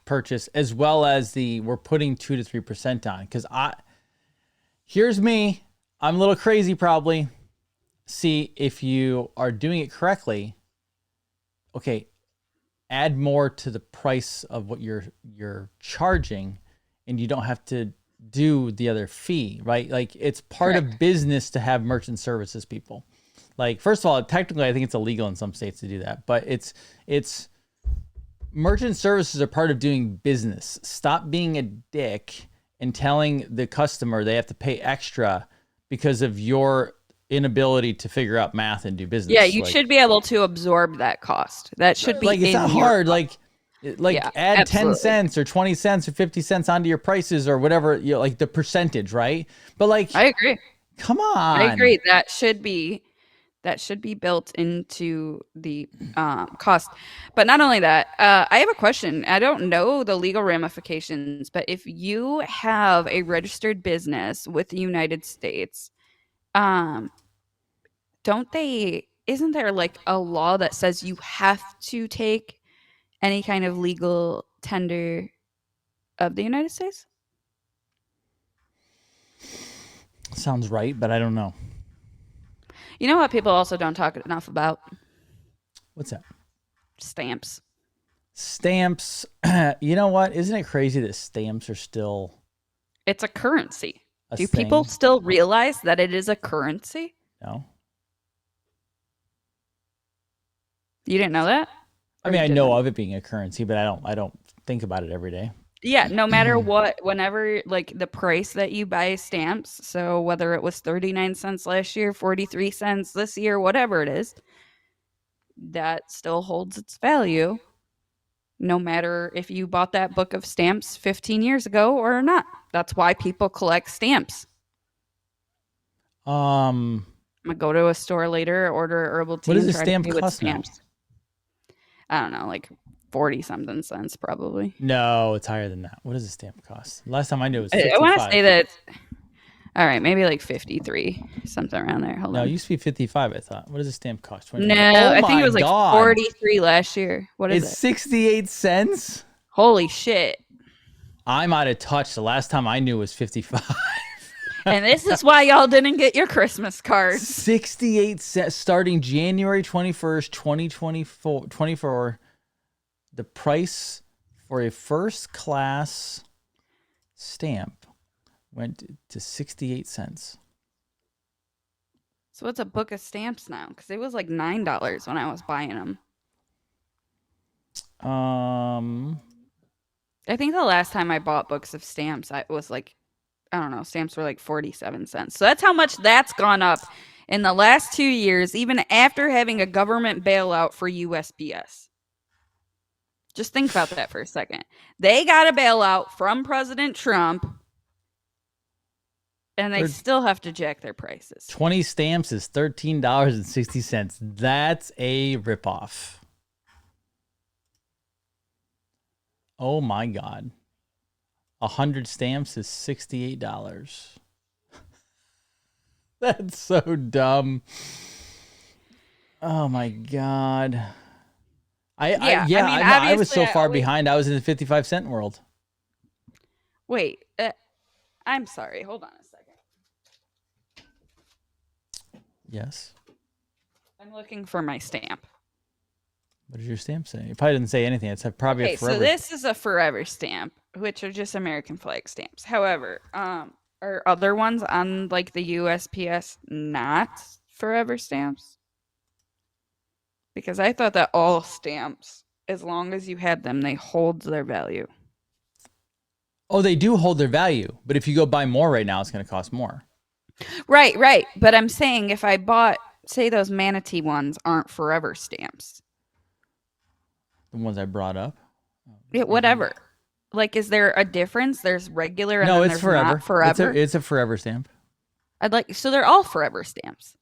purchase, as well as we're putting 2 to 3% on. Because here's me, I'm a little crazy probably. See, if you are doing it correctly, okay, add more to the price of what you're charging, and you don't have to do the other fee, right? Like it's part of business to have merchant services people. Like, first of all, technically, I think it's illegal in some states to do that, but it's merchant services are part of doing business. Stop being a dick and telling the customer they have to pay extra because of your inability to figure out math and do business. Yeah, you should be able to absorb that cost. That should be like it's not hard. Like yeah, add absolutely. 10 cents or 20 cents or 50 cents onto your prices or whatever, you know, like the percentage, right? But like, I agree. Come on. I agree. That should be built into the cost. But not only that, I have a question. I don't know the legal ramifications, but if you have a registered business with the United States, isn't there like a law that says you have to take any kind of legal tender of the United States? Sounds right, but I don't know. You know what people also don't talk enough about? What's that? Stamps. Stamps. You know what? Isn't it crazy that stamps are still... It's a currency. Do thing? People still realize that it is a currency? No. You didn't know that? I mean, I know of it being a currency, but I don't think about it every day. Yeah, no matter what, whenever, like, the price that you buy stamps, so whether it was 39 cents last year, 43 cents this year, whatever it is, that still holds its value, no matter if you bought that book of stamps 15 years ago or not. That's why people collect stamps. I'm going to go to a store later, order a herbal tea. What does a stamp cost now? I don't know, like 40-something cents probably. No, it's higher than that. What does a stamp cost? Last time I knew it was 55. I want to say that, all right, maybe like 53, something around there. Hold on. No, it used to be 55, I thought. What does a stamp cost? No, I think it was like 43 last year. What is it? It's 68 cents? Holy shit. I'm out of touch. The last time I knew was 55. And this is why y'all didn't get your Christmas cards. 68 cents starting January 21st, 2024. The price for a first class stamp went to 68 cents. So what's a book of stamps now? Because it was like $9 when I was buying them. I think the last time I bought books of stamps, I was like, I don't know, stamps were like 47 cents. So that's how much that's gone up in the last 2 years, even after having a government bailout for USPS. Just think about that for a second. They got a bailout from President Trump, and they still have to jack their prices. 20 stamps is $13.60. That's a ripoff. Oh my God. 100 stamps is $68. That's so dumb. Oh my God. I was so far behind. I was in the 55-cent world. Wait, I'm sorry. Hold on a second. Yes. I'm looking for my stamp. What does your stamp say? It probably didn't say anything. It's probably a forever. So this is a forever stamp, which are just American flag stamps. However, are other ones on like the USPS not forever stamps? Because I thought that all stamps, as long as you had them, they hold their value. Oh, they do hold their value. But if you go buy more right now, it's going to cost more. Right. But I'm saying if I bought, say those manatee ones aren't forever stamps. The ones I brought up? Yeah, whatever. Like, is there a difference? There's regular and no, then it's there's forever. Not forever? It's a forever stamp. So they're all forever stamps.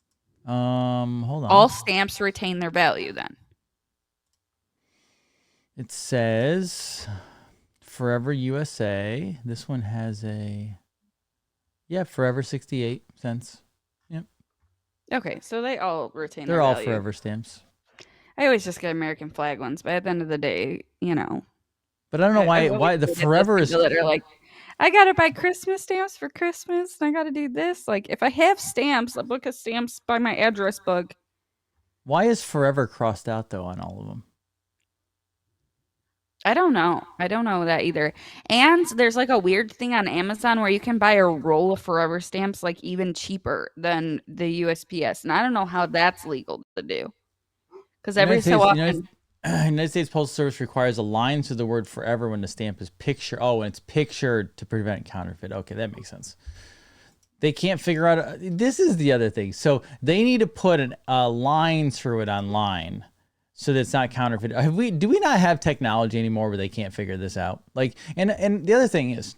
Hold on. All stamps retain their value then. It says Forever USA. This one has forever 68 cents. Yep. Okay, so they all retain their value. They're all forever stamps. I always just get American flag ones, but at the end of the day, you know. But I don't know why the forever is that are like, I gotta buy Christmas stamps for Christmas, and I gotta do this. Like, if I have stamps, a book of stamps by my address book. Why is forever crossed out though on all of them? I don't know. I don't know that either. And there's like a weird thing on Amazon where you can buy a roll of forever stamps like even cheaper than the USPS. And I don't know how that's legal to do. Because every so often. United States Postal Service requires a line to the word forever when the stamp is pictured. Oh, and it's pictured to prevent counterfeit. Okay, that makes sense. They can't figure out. This is the other thing. So they need to put a line through it online so that it's not counterfeit. Do we not have technology anymore where they can't figure this out? Like, and the other thing is,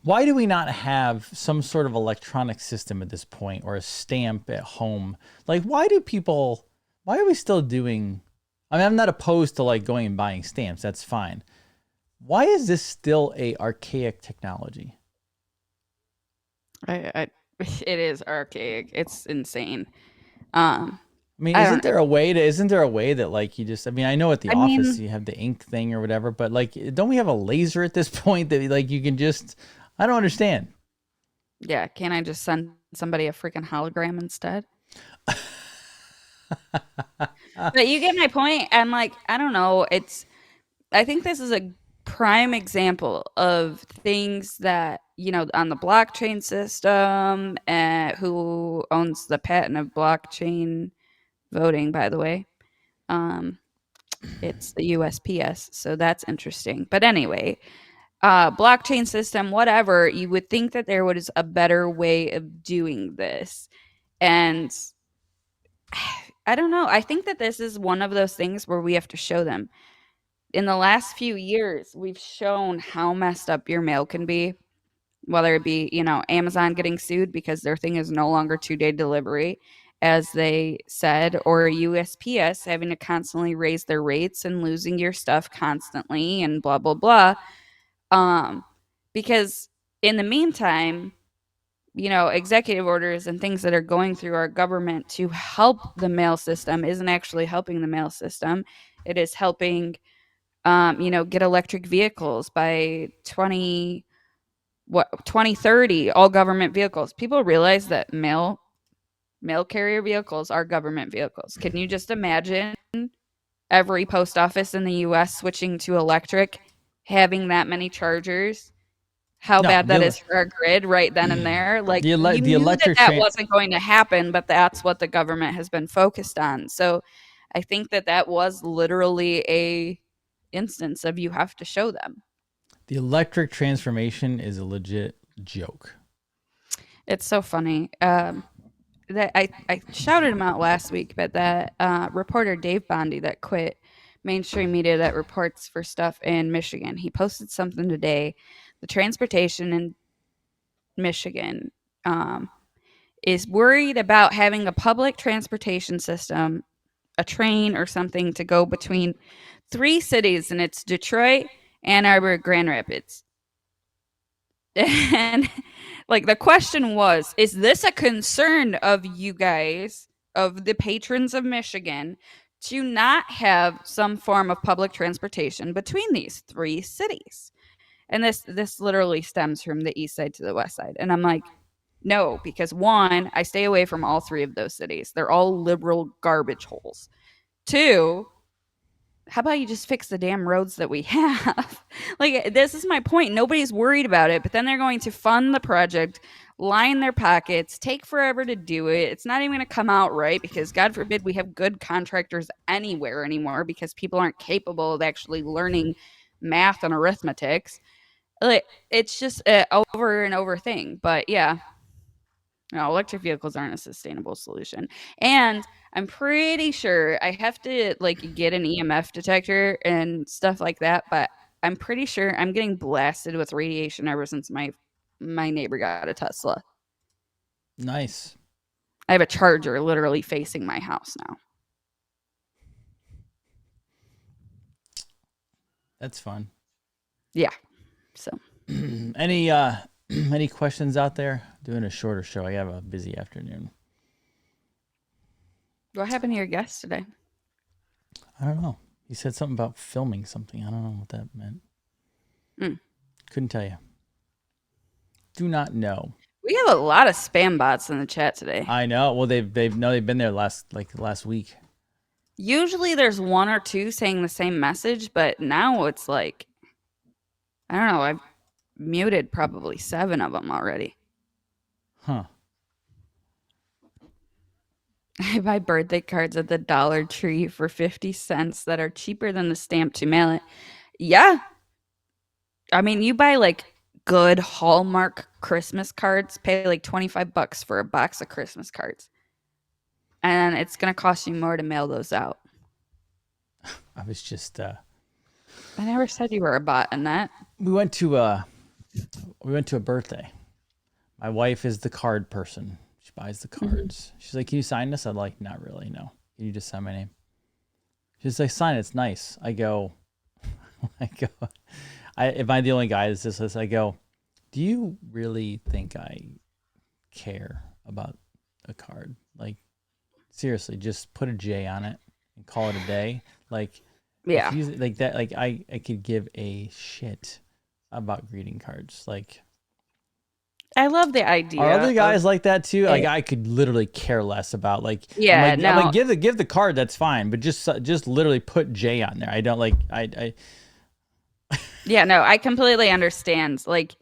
why do we not have some sort of electronic system at this point, or a stamp at home? Like, why are we still doing, I mean, I'm not opposed to like going and buying stamps. That's fine. Why is this still a archaic technology? It is archaic. It's insane. I mean, isn't there a way that like you just, I mean, I know at the office you have the ink thing or whatever, but like, don't we have a laser at this point that like you can just, I don't understand. Yeah. Can't I just send somebody a freaking hologram instead? But you get my point. I'm like, I don't know. I think this is a prime example of things that, you know, on the blockchain system, who owns the patent of blockchain voting, by the way. It's the USPS, so that's interesting. But anyway, blockchain system, whatever, you would think that there was a better way of doing this. And I don't know. I think that this is one of those things where we have to show them. In the last few years, we've shown how messed up your mail can be, whether it be, you know, Amazon getting sued because their thing is no longer 2-day delivery, as they said, or USPS having to constantly raise their rates and losing your stuff constantly and blah, blah, blah. Because in the meantime, you know, executive orders and things that are going through our government to help the mail system isn't actually helping the mail system. It is helping, you know, get electric vehicles by 2030, all government vehicles. People realize that mail carrier vehicles are government vehicles. Can you just imagine every post office in the US switching to electric, having that many chargers? How bad that is for our grid right then and there. Like, you knew that wasn't going to happen, but that's what the government has been focused on. So I think that was literally a instance of you have to show them. The electric transformation is a legit joke. It's so funny. That I shouted him out last week, but that reporter Dave Bondi that quit mainstream media that reports for stuff in Michigan, he posted something today. The transportation in Michigan is worried about having a public transportation system, a train or something, to go between 3 cities, and it's Detroit, Ann Arbor, Grand Rapids. And like the question was, is this a concern of you guys, of the patrons of Michigan, to not have some form of public transportation between these 3 cities? And this literally stems from the east side to the west side. And I'm like, no, because 1, I stay away from all 3 of those cities. They're all liberal garbage holes. 2, how about you just fix the damn roads that we have? Like, this is my point. Nobody's worried about it, but then they're going to fund the project, line their pockets, take forever to do it. It's not even going to come out right because, God forbid, we have good contractors anywhere anymore because people aren't capable of actually learning math and arithmetics. Like, it's just an over and over thing. But yeah, no, electric vehicles aren't a sustainable solution. And I'm pretty sure I have to like get an EMF detector and stuff like that, but I'm pretty sure I'm getting blasted with radiation ever since my neighbor got a Tesla. Nice. I have a charger literally facing my house now. That's fun. Yeah. So any questions out there? Doing a shorter show. I have a busy afternoon. What happened to your guest today? I don't know. He said something about filming something. I don't know what that meant. Couldn't tell you. Do not know. We have a lot of spam bots in the chat today. I know. Well, they've been there last week. Usually there's one or two saying the same message, but now it's like, I don't know, I've muted probably 7 of them already. Huh. I buy birthday cards at the Dollar Tree for 50 cents that are cheaper than the stamp to mail it. Yeah. I mean, you buy like good Hallmark Christmas cards, pay like $25 for a box of Christmas cards. And it's going to cost you more to mail those out. I was just I never said you were a bot in that. We went to a birthday. My wife is the card person. She buys the cards. She's like, "Can you sign this?" I'm like, "Not really, no. Can you just sign my name?" She's like, "Sign it, it's nice." I go, am I the only guy that's this? I go, "Do you really think I care about a card? Like, seriously, just put a J on it and call it a day." Like, yeah, like that. Like, I could give a shit about greeting cards. Like, I love the idea. Are other guys like that too? Like, I could literally care less about. Like, yeah, I'm like, give the card. That's fine, but just literally put J on there. I don't like. I Yeah, no, I completely understand. Like,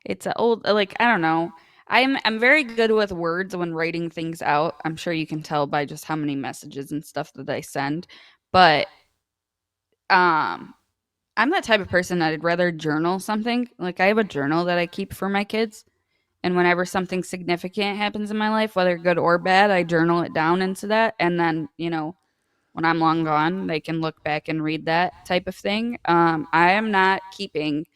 it's an old. Like, I don't know. I'm very good with words when writing things out. I'm sure you can tell by just how many messages and stuff that I send. But I'm that type of person that I'd rather journal something. Like, I have a journal that I keep for my kids. And whenever something significant happens in my life, whether good or bad, I journal it down into that. And then, when I'm long gone, they can look back and read that type of thing. I am not keeping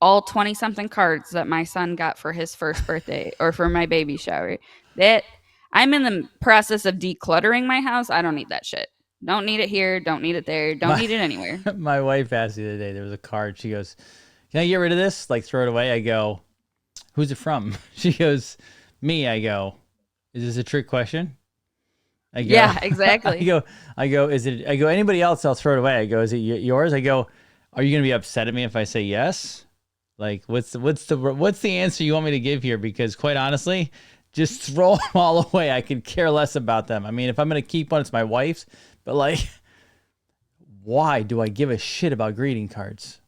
all 20 something cards that my son got for his first birthday or for my baby shower. That I'm in the process of decluttering my house. I don't need that shit. Don't need it here. Don't need it there. Don't need it anywhere. My wife asked the other day, there was a card. She goes, "Can I get rid of this? Like, throw it away?" I go, "Who's it from?" She goes, "Me." I go, "Is this a trick question?" I go, yeah, exactly. I go, "Is it?" I go, "Anybody else? I'll throw it away." I go, "Is it yours?" I go, "Are you gonna be upset at me if I say yes? Like, what's the answer you want me to give here? Because quite honestly, just throw them all away. I could care less about them. I mean, if I'm gonna keep one, it's my wife's. But like, why do I give a shit about greeting cards?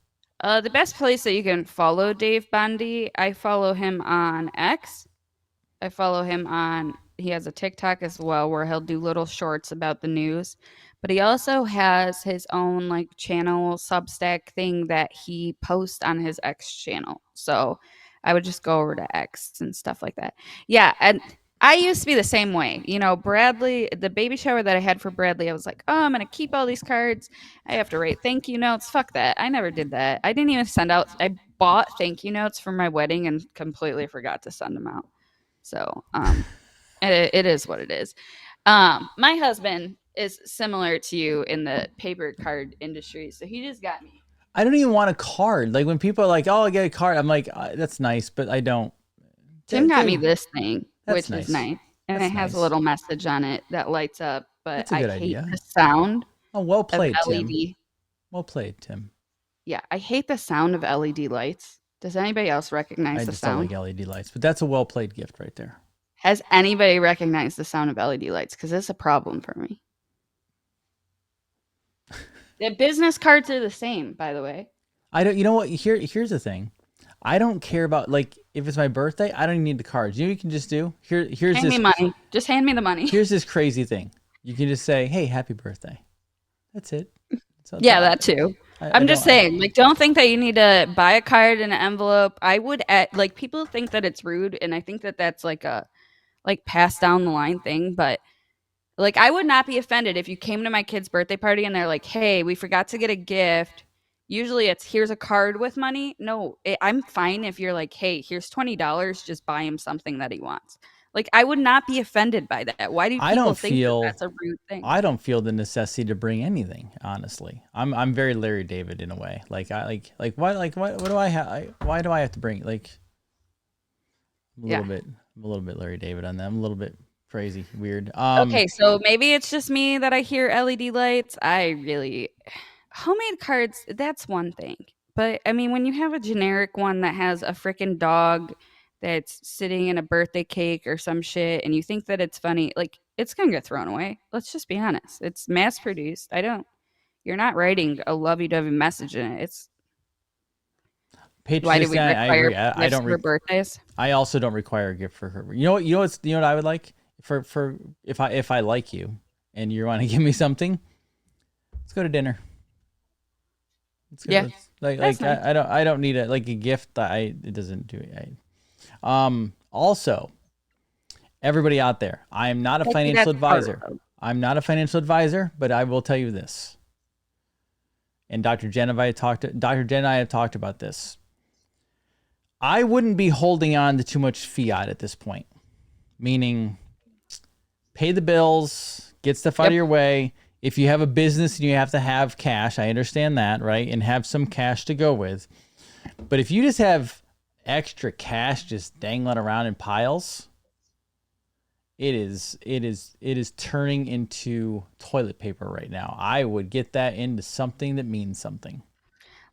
The best place that you can follow Dave Bondi, I follow him on X. I follow him on, he has a TikTok as well where he'll do little shorts about the news. But he also has his own like channel Substack thing that he posts on his X channel. So I would just go over to X and stuff like that. Yeah, and I used to be the same way. Bradley, the baby shower that I had for Bradley, I was like, "Oh, I'm going to keep all these cards. I have to write thank you notes." Fuck that. I never did that. I didn't even send out, I bought thank you notes for my wedding and completely forgot to send them out. So it is what it is. My husband is similar to you in the paper card industry. So he just got me. I don't even want a card. Like when people are like, "Oh, I get a card," I'm like, "That's nice," but I don't. Tim got me this thing, which nice. is nice. And That's it has nice. a little message on it that lights up, but That's a good I hate idea. the sound. Oh, well played, of LED. Tim. Well played, Tim. Yeah, I hate the sound of LED lights. Does anybody else recognize the sound? I just don't like LED lights, but that's a well played gift right there. Has anybody recognized the sound of LED lights? Because it's a problem for me. The business cards are the same, by the way. I don't. You know what? Here's the thing. I don't care about, like, if it's my birthday. I don't even need the cards. You know what you can just do? Here's hand me money. Just hand me the money. Here's this crazy thing. You can just say, "Hey, happy birthday." That's it. Yeah, that too. I'm just saying, like, don't think that you need to buy a card in an envelope. I would, like, people think that it's rude, and I think that that's like a pass down the line thing, but like, I would not be offended if you came to my kid's birthday party and they're like, "Hey, we forgot to get a gift." Usually it's, "Here's a card with money." No, I'm fine if you're like, "Hey, here's $20. Just buy him something that he wants." Like, I would not be offended by that. Why do people think that's a rude thing? I don't feel the necessity to bring anything, honestly. I'm very Larry David in a way. Like, what do I have? Why do I have to bring, like, I'm a little bit Larry David on that. I'm a little bit crazy, weird. Okay, so maybe it's just me that I hear LED lights. Homemade cards, that's one thing. But I mean, when you have a generic one that has a freaking dog that's sitting in a birthday cake or some shit and you think that it's funny, like, it's going to get thrown away. Let's just be honest. It's mass produced. You're not writing a lovey-dovey message in it. It's why do we require I agree. I don't for birthdays? I also don't require a gift for her. You know what I would like for if I like you and you want to give me something, let's go to dinner. Yeah. I don't need a gift. It doesn't do it. Also, everybody out there, I am not a financial advisor. I'm not a financial advisor, but I will tell you this. And Dr. Jen and I have talked about this. I wouldn't be holding on to too much fiat at this point. Meaning, pay the bills, get stuff out of your way. If you have a business and you have to have cash, I understand that, right? And have some cash to go with. But if you just have extra cash just dangling around in piles, it is turning into toilet paper right now. I would get that into something that means something.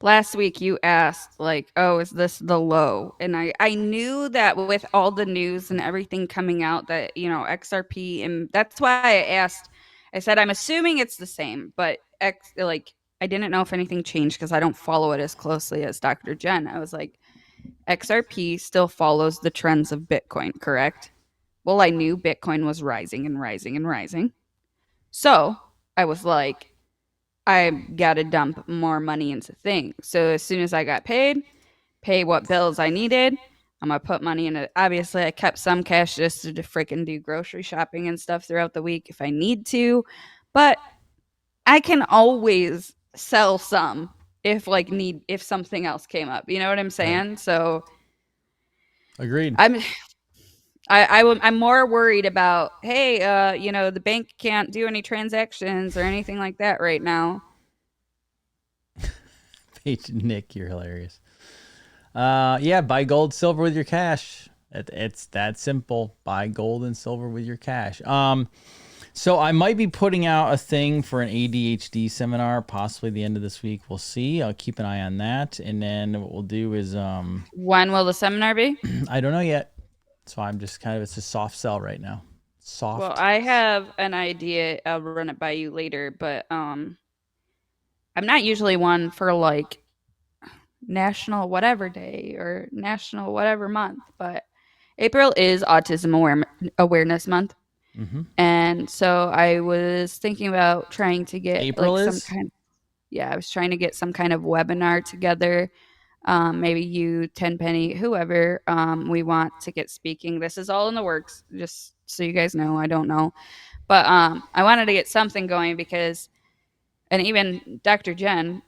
Last week you asked is this the low? And I knew that with all the news and everything coming out that, XRP, and that's why I asked. I said, I'm assuming it's the same, but I didn't know if anything changed because I don't follow it as closely as Dr. Jen. I was like, XRP still follows the trends of Bitcoin, correct? Well, I knew Bitcoin was rising and rising and rising. So I was like, I got to dump more money into things. So as soon as I got paid, pay what bills I needed. I'm going to put money in it. Obviously, I kept some cash just to freaking do grocery shopping and stuff throughout the week if I need to. But I can always sell some if something else came up. You know what I'm saying? Right. So agreed. I'm more worried about, hey, the bank can't do any transactions or anything like that right now. Nick, you're hilarious. Buy gold, silver with your cash. It's that simple. Buy gold and silver with your cash. So I might be putting out a thing for an ADHD seminar, possibly the end of this week. We'll see. I'll keep an eye on that. And then what we'll do is when will the seminar be? I don't know yet. So I'm just it's a soft sell right now. Soft. Well, I have an idea. I'll run it by you later, but I'm not usually one for National whatever day or National whatever month, but April is Autism Awareness Month. Mm-hmm. And so I was thinking about trying to get I was trying to get some kind of webinar together. Maybe you, Tenpenny, whoever we want to get speaking. This is all in the works, just so you guys know. I don't know. But I wanted to get something going because, and even Dr. Jen,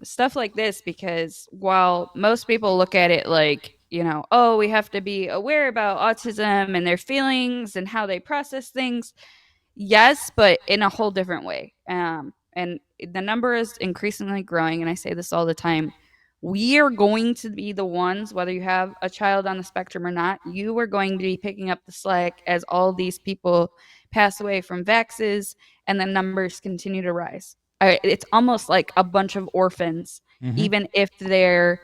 stuff like this, because while most people look at it we have to be aware about autism and their feelings and how they process things. Yes, but in a whole different way. And the number is increasingly growing. And I say this all the time. We are going to be the ones, whether you have a child on the spectrum or not, you are going to be picking up the slack as all these people pass away from vaxes and the numbers continue to rise. It's almost like a bunch of orphans, even if they're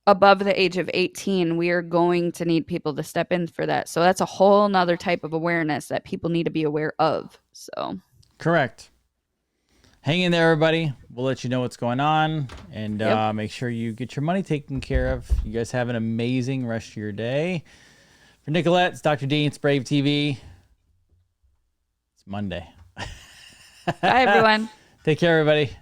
above the age of 18, we are going to need people to step in for that. So that's a whole nother type of awareness that people need to be aware of. So correct. Hang in there, everybody. We'll let you know what's going on, and make sure you get your money taken care of. You guys have an amazing rest of your day. For Nicolette, it's Dr. Dean, it's Brave TV. It's Monday. Bye, everyone. Take care, everybody.